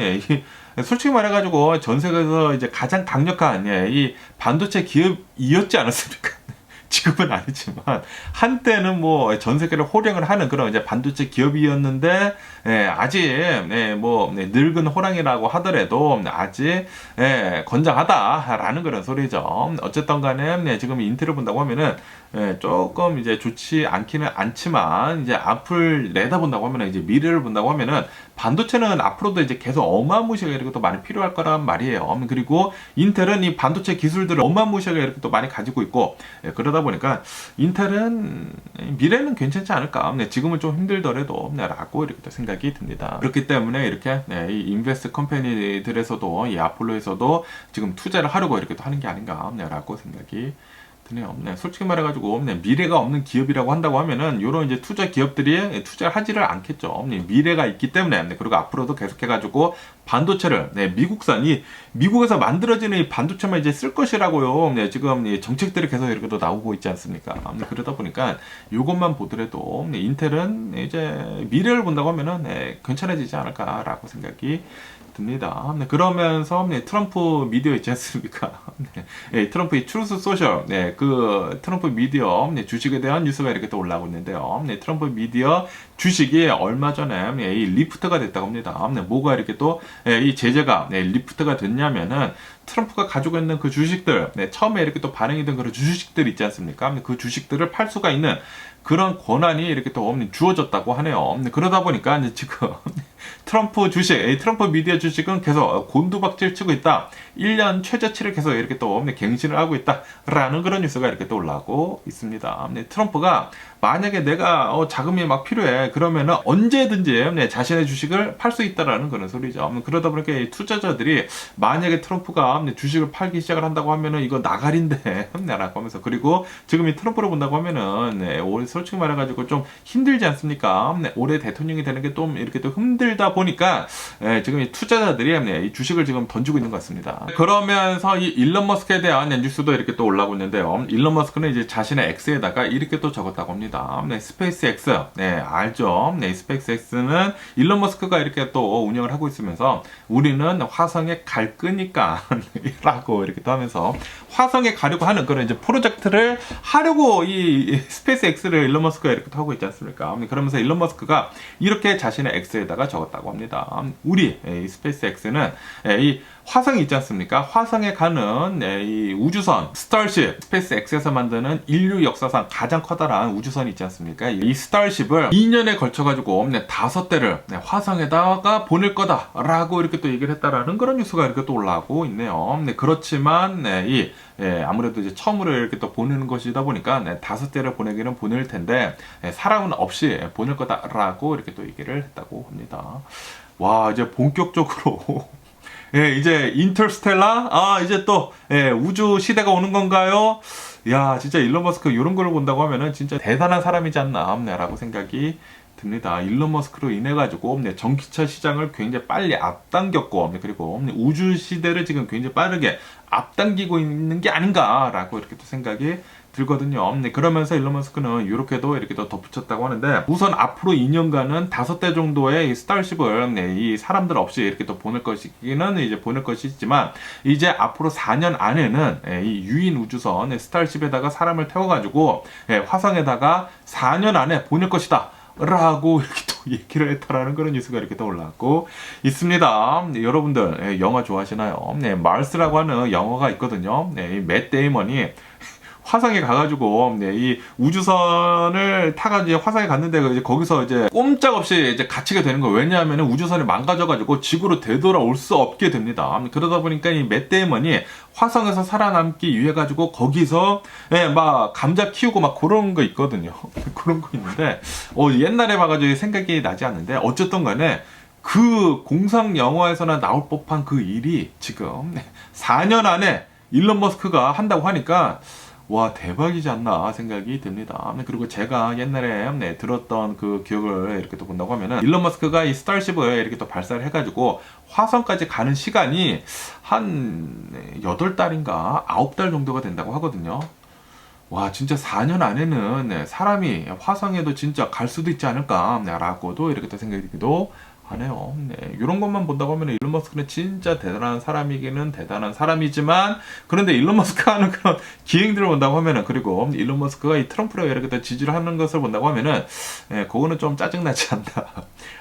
솔직히 말해가지고 전 세계에서 이제 가장 강력한 이 반도체 기업이었지 않았습니까? 지금은 아니지만 한때는 뭐 전 세계를 호령을 하는 그런 이제 반도체 기업이었는데, 아직 뭐 늙은 호랑이라고 하더라도 아직 건장하다라는 그런 소리죠. 어쨌든 간에 지금 인텔을 본다고 하면은 조금 이제 좋지 않기는 않지만, 이제 앞을 내다본다고 하면은, 이제 미래를 본다고 하면은 반도체는 앞으로도 이제 계속 어마무시하게 이렇게 또 많이 필요할 거란 말이에요. 그리고 인텔은 이 반도체 기술들을 어마무시하게 이렇게 또 많이 가지고 있고, 그러다 보니까 인텔은 미래는 괜찮지 않을까. 지금은 좀 힘들더라도 라고 이렇게 또 생각이 듭니다. 그렇기 때문에 이렇게 이 인베스트 컴퍼니들에서도 이 아폴로에서도 지금 투자를 하려고 이렇게 또 하는 게 아닌가라고 생각이 드네요. 솔직히 말해가지고 미래가 없는 기업이라고 한다고 하면은 이런 이제 투자 기업들이 투자를 하지를 않겠죠. 미래가 있기 때문에. 그리고 앞으로도 계속해가지고 반도체를 미국에서 만들어지는 이 반도체만 이제 쓸 것이라고요. 지금 이 정책들이 계속 이렇게 또 나오고 있지 않습니까? 그러다 보니까 이것만 보더라도 인텔은 이제 미래를 본다고 하면은 괜찮아지지 않을까라고 생각이 듭니다. 그러면서 트럼프 미디어 있지 않습니까? 트럼프의 트루스 소셜, 그 트럼프 미디어 주식에 대한 뉴스가 이렇게 또 올라오고 있는데요. 트럼프 미디어 주식이 얼마 전에 이 리프트가 됐다고 합니다. 뭐가 이렇게 또 이 제재가 리프트가 됐냐면은 트럼프가 가지고 있는 그 주식들, 처음에 이렇게 또 반응이 된 그런 주식들 있지 않습니까? 그 주식들을 팔 수가 있는 그런 권한이 이렇게 또 주어졌다고 하네요. 그러다 보니까 이제 지금 트럼프 미디어 주식은 계속 곤두박질 치고 있다. 1년 최저치를 계속 이렇게 또 갱신을 하고 있다라는 그런 뉴스가 이렇게 또 올라오고 있습니다. 트럼프가 만약에 내가 자금이 막 필요해, 그러면은 언제든지 자신의 주식을 팔 수 있다라는 그런 소리죠. 그러다 보니까 이 투자자들이 만약에 트럼프가 주식을 팔기 시작을 한다고 하면은 이거 나가린데 라고 하면서, 그리고 지금 이 트럼프를 본다고 하면은 올해 솔직히 말해가지고 좀 힘들지 않습니까? 올해 대통령이 되는 게 좀 이렇게 또 힘들다 보니까 지금 이 투자자들이 이 주식을 지금 던지고 있는 것 같습니다. 그러면서 이 일론 머스크에 대한 뉴스도 이렇게 또 올라오고 있는데요. 일론 머스크는 이제 자신의 X에다가 이렇게 또 적었다고 합니다. 스페이스 X, 알죠? 스페이스 X는 일론 머스크가 이렇게 또 운영을 하고 있으면서 우리는 화성에 갈 거니까 라고 이렇게 또 하면서 화성에 가려고 하는 그런 이제 프로젝트를 하려고 이 스페이스 X를 일론 머스크가 이렇게 또 하고 있지 않습니까? 그러면서 일론 머스크가 이렇게 자신의 X에다가 적었다고 합니다. 우리 이 스페이스 X는 이 화성이 있지 않습니까? 화성에 가는 이 우주선 스타쉽, 스페이스 X에서 만드는 인류 역사상 가장 커다란 우주선이 있지 않습니까? 이 스타쉽을 2년에 걸쳐가지고 5대를 화성에다가 보낼 거다라고 이렇게 또 얘기를 했다라는 그런 뉴스가 이렇게 또 올라오고 있네요. 그렇지만 아무래도 이제 처음으로 이렇게 또 보내는 것이다 보니까 5대를 보내기는 보낼 텐데 사람은 없이 보낼 거다라고 이렇게 또 얘기를 했다고 합니다. 와, 이제 본격적으로 이제 인터스텔라? 이제 또 우주 시대가 오는 건가요? 야, 진짜 일론 머스크 이런 걸 본다고 하면은 진짜 대단한 사람이지 않나 라고 생각이 듭니다. 일론 머스크로 인해 가지고 전기차 시장을 굉장히 빨리 앞당겼고 그리고 우주 시대를 지금 굉장히 빠르게 앞당기고 있는 게 아닌가라고 이렇게 또 생각이 들거든요. 그러면서 일론 머스크는 이렇게도 이렇게 또 덧붙였다고 하는데 우선 앞으로 2년간은 5대 정도의 스타쉽을 이 사람들 없이 이렇게 또 보낼 것이기는 이제 보낼 것이지만 이제 앞으로 4년 안에는 이 유인 우주선 스타쉽에다가 사람을 태워가지고 화성에다가 4년 안에 보낼 것이다. 라고 이렇게 또 얘기를 했다라는 그런 뉴스가 이렇게 또 올라왔고 있습니다. 여러분들 영화 좋아하시나요? 마르스라고 하는 영화가 있거든요. 이 맷 데이먼이 화성에 가가지고 이 우주선을 타가지고 이제 화성에 갔는데 이제 거기서 이제 꼼짝없이 이제 갇히게 되는 거예요. 왜냐하면 우주선이 망가져가지고 지구로 되돌아올 수 없게 됩니다. 그러다 보니까 이 맷 데이먼이 화성에서 살아남기 위해 가지고 거기서 막 감자 키우고 막 그런 거 있거든요. 그런 거 있는데 옛날에 봐가지고 생각이 나지 않는데 어쨌든 간에 그 공상 영화에서나 나올 법한 그 일이 지금 4년 안에 일론 머스크가 한다고 하니까 와, 대박이지 않나 생각이 듭니다. 그리고 제가 옛날에 들었던 그 기억을 이렇게 또 본다고 하면은 일론 머스크가 이 스타쉽을 이렇게 또 발사를 해가지고 화성까지 가는 시간이 한 8달인가 9달 정도가 된다고 하거든요. 와, 진짜 4년 안에는 사람이 화성에도 진짜 갈 수도 있지 않을까 라고도 이렇게 또 생각이 들기도 하네요. 이런 것만 본다고 하면 일론 머스크는 진짜 대단한 사람이기는 대단한 사람이지만 그런데 일론 머스크가 하는 그런 기행들을 본다고 하면은 그리고 일론 머스크가 이 트럼프를 이렇게 또 지지를 하는 것을 본다고 하면은 그거는 좀 짜증나지 않나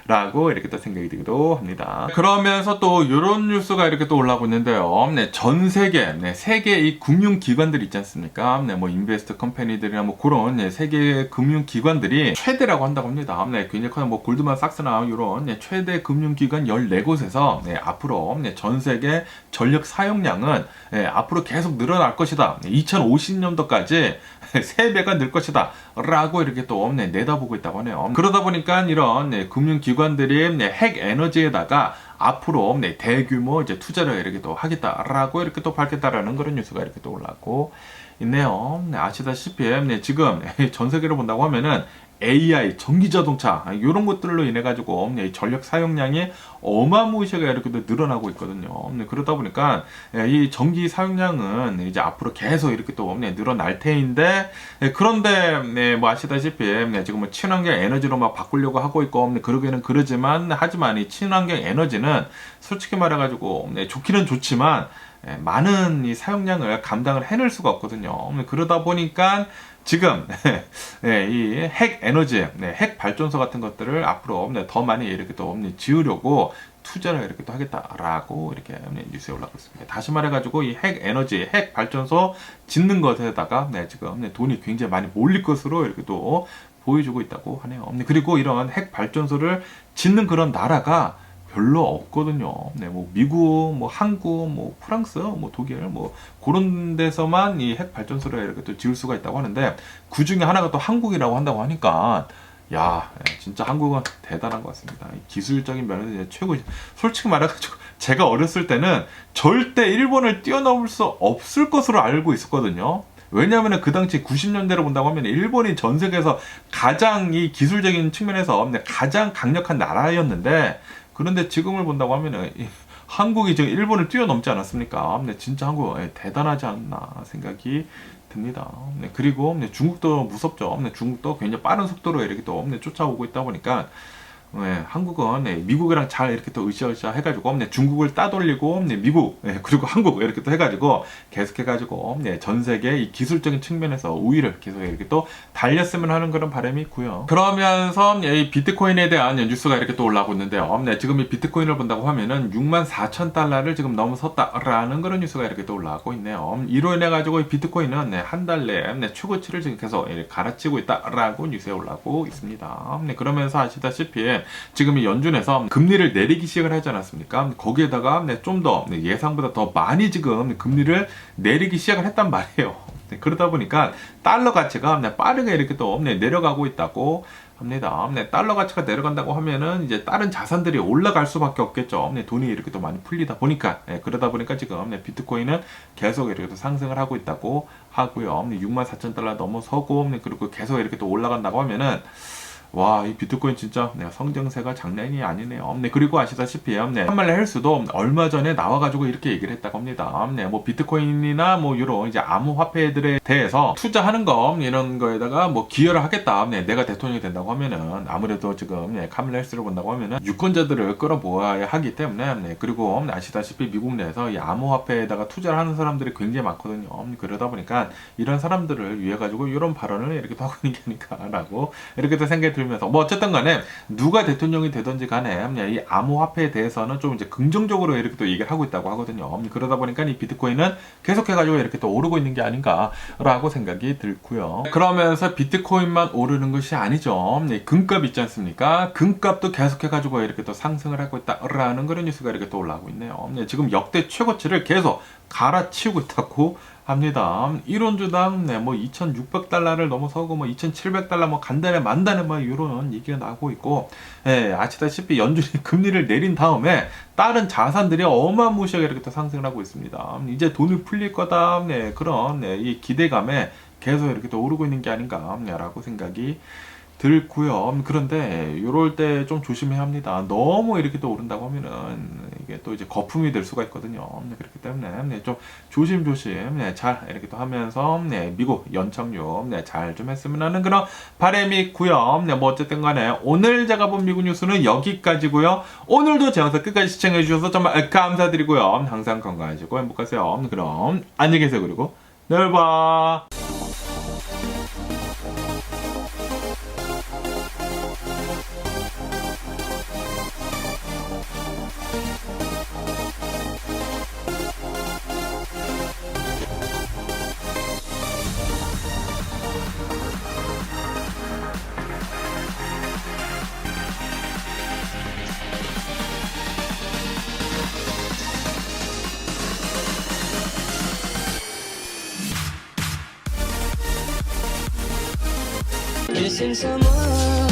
라고 이렇게 또 생각이 들기도 합니다. 그러면서 또 이런 뉴스가 이렇게 또 올라오고 있는데요. 전 세계 세계 이 금융기관들 있지 않습니까? 뭐 인베스트 컴퍼니들이나 뭐 그런 세계 금융기관들이 최대라고 한다고 합니다. 굉장히 커요. 뭐 골드만삭스나 이런 최대 금융기관 14곳에서 앞으로 전 세계 전력 사용량은 앞으로 계속 늘어날 것이다. 2050년도까지 3배가 늘 것이다. 라고 이렇게 또 내다보고 있다고 하네요. 그러다 보니까 이런 금융기관들이 핵 에너지에다가 앞으로 대규모 이제 투자를 이렇게 또 하겠다라고 이렇게 또 밝혔다라는 그런 뉴스가 이렇게 또 올라오고 있네요. 아시다시피 지금 전 세계를 본다고 하면은 AI, 전기자동차 이런 것들로 인해 가지고 전력 사용량이 어마무시하게 이렇게 늘어나고 있거든요. 그러다 보니까 이 전기 사용량은 이제 앞으로 계속 이렇게 또 늘어날 테인데 그런데 뭐 아시다시피 지금 뭐 친환경 에너지로 막 바꾸려고 하고 있고 그러기는 그러지만 하지만 이 친환경 에너지는 솔직히 말해 가지고 좋기는 좋지만 많은 이 사용량을 감당을 해낼 수가 없거든요. 그러다 보니까 지금 이 핵 에너지, 핵 발전소 같은 것들을 앞으로 더 많이 이렇게 또 지으려고 투자를 이렇게 또 하겠다라고 이렇게 뉴스에 올라오고 있습니다. 다시 말해가지고 이 핵 에너지, 핵 발전소 짓는 것에다가 지금 돈이 굉장히 많이 몰릴 것으로 이렇게 또 보여주고 있다고 하네요. 그리고 이런 핵 발전소를 짓는 그런 나라가 별로 없거든요. 뭐 미국, 뭐 한국, 뭐 프랑스, 뭐 독일, 뭐 그런 데서만 이 핵 발전소를 이렇게 또 지을 수가 있다고 하는데 그 중에 하나가 또 한국이라고 한다고 하니까 야, 진짜 한국은 대단한 것 같습니다. 기술적인 면에서 최고. 솔직히 말해가지고 제가 어렸을 때는 절대 일본을 뛰어넘을 수 없을 것으로 알고 있었거든요. 왜냐하면 그 당시 90년대로 본다고 하면 일본이 전 세계에서 가장 이 기술적인 측면에서 가장 강력한 나라였는데 그런데 지금을 본다고 하면은 한국이 지금 일본을 뛰어넘지 않았습니까? 네, 진짜 한국 대단하지 않나 생각이 듭니다. 네, 그리고 중국도 무섭죠. 중국도 굉장히 빠른 속도로 이렇게 또 쫓아오고 있다 보니까 한국은 미국이랑 잘 이렇게 또 으쌰으쌰 해가지고 중국을 따돌리고 미국 그리고 한국 이렇게 또 해가지고 계속해가지고 전 세계 이 기술적인 측면에서 우위를 계속 이렇게 또 달렸으면 하는 그런 바람이 있고요. 그러면서 이 비트코인에 대한 뉴스가 이렇게 또 올라오고 있는데요. 지금 이 비트코인을 본다고 하면은 64,000달러를 지금 넘어섰다라는 그런 뉴스가 이렇게 또 올라오고 있네요. 이로 인해 가지고 이 비트코인은 한 달 내에 최고치를 지금 계속 갈아치고 있다라고 뉴스에 올라오고 있습니다. 그러면서 아시다시피 지금 이 연준에서 금리를 내리기 시작을 하지 않았습니까? 거기에다가 좀 더 예상보다 더 많이 지금 금리를 내리기 시작을 했단 말이에요. 그러다 보니까 달러 가치가 빠르게 이렇게 또 내려가고 있다고 합니다. 달러 가치가 내려간다고 하면은 이제 다른 자산들이 올라갈 수밖에 없겠죠. 돈이 이렇게 또 많이 풀리다 보니까 그러다 보니까 지금 비트코인은 계속 이렇게 또 상승을 하고 있다고 하고요. 64,000달러 넘어서고 그리고 계속 이렇게 또 올라간다고 하면은 와, 이 비트코인 진짜 성장세가 장난이 아니네요. 그리고 아시다시피 한말레 헬스도 얼마 전에 나와가지고 이렇게 얘기를 했다고 합니다. 뭐 비트코인이나 뭐 이런 이제 암호화폐들에 대해서 투자하는 거 이런 거에다가 뭐 기여를 하겠다. 내가 대통령이 된다고 하면은 아무래도 지금 카말라 헬스를 본다고 하면은 유권자들을 끌어모아야 하기 때문에 그리고 아시다시피 미국 내에서 이 암호화폐에다가 투자를 하는 사람들이 굉장히 많거든요. 그러다 보니까 이런 사람들을 위해 가지고 이런 발언을 이렇게 하고 있는 게 아닐까라고 이렇게 또 생각이 들면서 뭐 어쨌든 간에 누가 대통령이 되든지 간에 이 암호화폐에 대해서는 좀 이제 긍정적으로 이렇게 또 얘기를 하고 있다고 하거든요. 그러다 보니까 이 비트코인은 계속해가지고 이렇게 또 오르고 있는 게 아닌가라고 생각이 들고요. 그러면서 비트코인만 오르는 것이 아니죠. 금값 있지 않습니까? 금값도 계속해가지고 이렇게 또 상승을 하고 있다라는 그런 뉴스가 이렇게 또 올라오고 있네요. 지금 역대 최고치를 계속 갈아치우고 있다고 합니다. 1원주당 뭐 2,600달러를 넘어서고 뭐 2,700달러 뭐 간단해 만단해 뭐 이런 얘기가 나오고 있고 아시다시피 연준이 금리를 내린 다음에 다른 자산들이 어마무시하게 이렇게 또 상승을 하고 있습니다. 이제 돈을 풀릴 거다 그런 이 기대감에 계속 이렇게 또 오르고 있는 게 아닌가라고 생각이 들고요. 그런데 이럴 때 좀 조심해야 합니다. 너무 이렇게 또 오른다고 하면은 이게 또 이제 거품이 될 수가 있거든요. 그렇기 때문에 좀 조심조심 잘 이렇게 또 하면서 미국 연착륙 잘 좀 했으면 하는 그런 바람이 있고요. 뭐 어쨌든 간에 오늘 제가 본 미국 뉴스는 여기까지고요. 오늘도 제 영상 끝까지 시청해 주셔서 정말 감사드리고요. 항상 건강하시고 행복하세요. 그럼 안녕히 계세요. 그리고 내일 봐. Missing someone